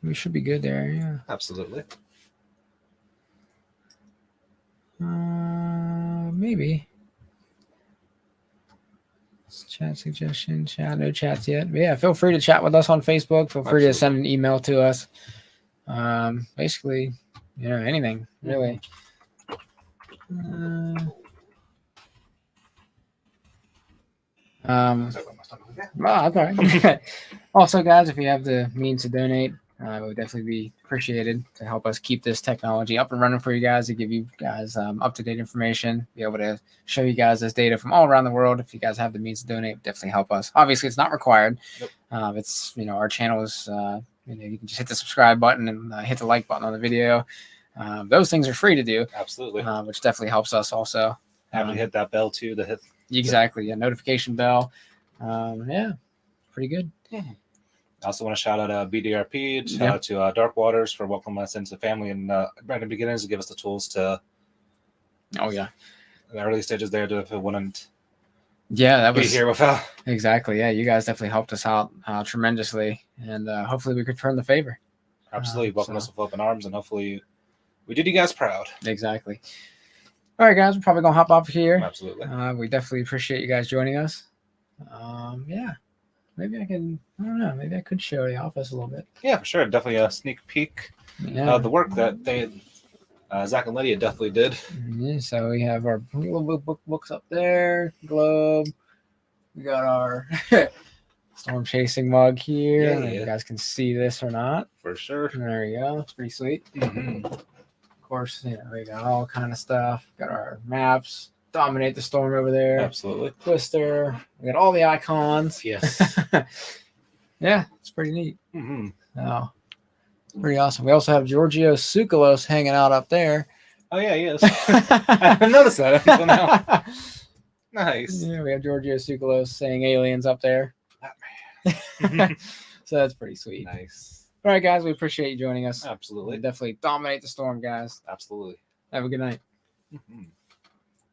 We should be good there. Yeah. Absolutely. Maybe. Chat suggestion, chat, no chats yet. But yeah, feel free to chat with us on Facebook. Feel free to send an email to us. Basically, anything really. That's all right. Also, guys, if you have the means to donate, it would definitely be appreciated to help us keep this technology up and running for you guys, to give you guys up-to-date information, be able to show you guys this data from all around the world. If you guys have the means to donate, it would definitely help us. Obviously, it's not required. Nope. It's, our channel is, you can just hit the subscribe button and hit the like button on the video. Those things are free to do. Absolutely. Which definitely helps us also. Have to hit that bell too to hit. Exactly. Yeah. Notification bell. Yeah. Pretty good. I also want to shout out BDRP, shout out to Dark Waters for welcoming us into the family and right in the beginnings to give us the tools to. Oh yeah. In the early stages there, if it wouldn't. Yeah, that was be here without. Exactly. Yeah, you guys definitely helped us out tremendously, and hopefully we could return the favor. Absolutely, welcome us with open arms, and hopefully we did you guys proud. Exactly. All right, guys, we're probably gonna hop off here. Absolutely. We definitely appreciate you guys joining us. Yeah. Maybe I don't know. Maybe I could show the office a little bit. Yeah, for sure. Definitely a sneak peek of the work that Zach and Lydia definitely did. Yeah, so we have our little books up there, globe. We got our storm chasing mug here. I don't know if you guys can see this or not. For sure. There you go. It's pretty sweet. Of course, we got all kind of stuff. Got our maps. Dominate the storm over there. Absolutely. Twister. We got all the icons. Yes. Yeah, it's pretty neat. Oh, pretty awesome. We also have Giorgio Tsoukalos hanging out up there. Oh yeah, he is. I haven't noticed that until now. Nice. Yeah, we have Giorgio Tsoukalos saying aliens up there. So that's pretty sweet. Nice. All right, guys, we appreciate you joining us. Absolutely. We'll definitely dominate the storm, guys. Absolutely. Have a good night.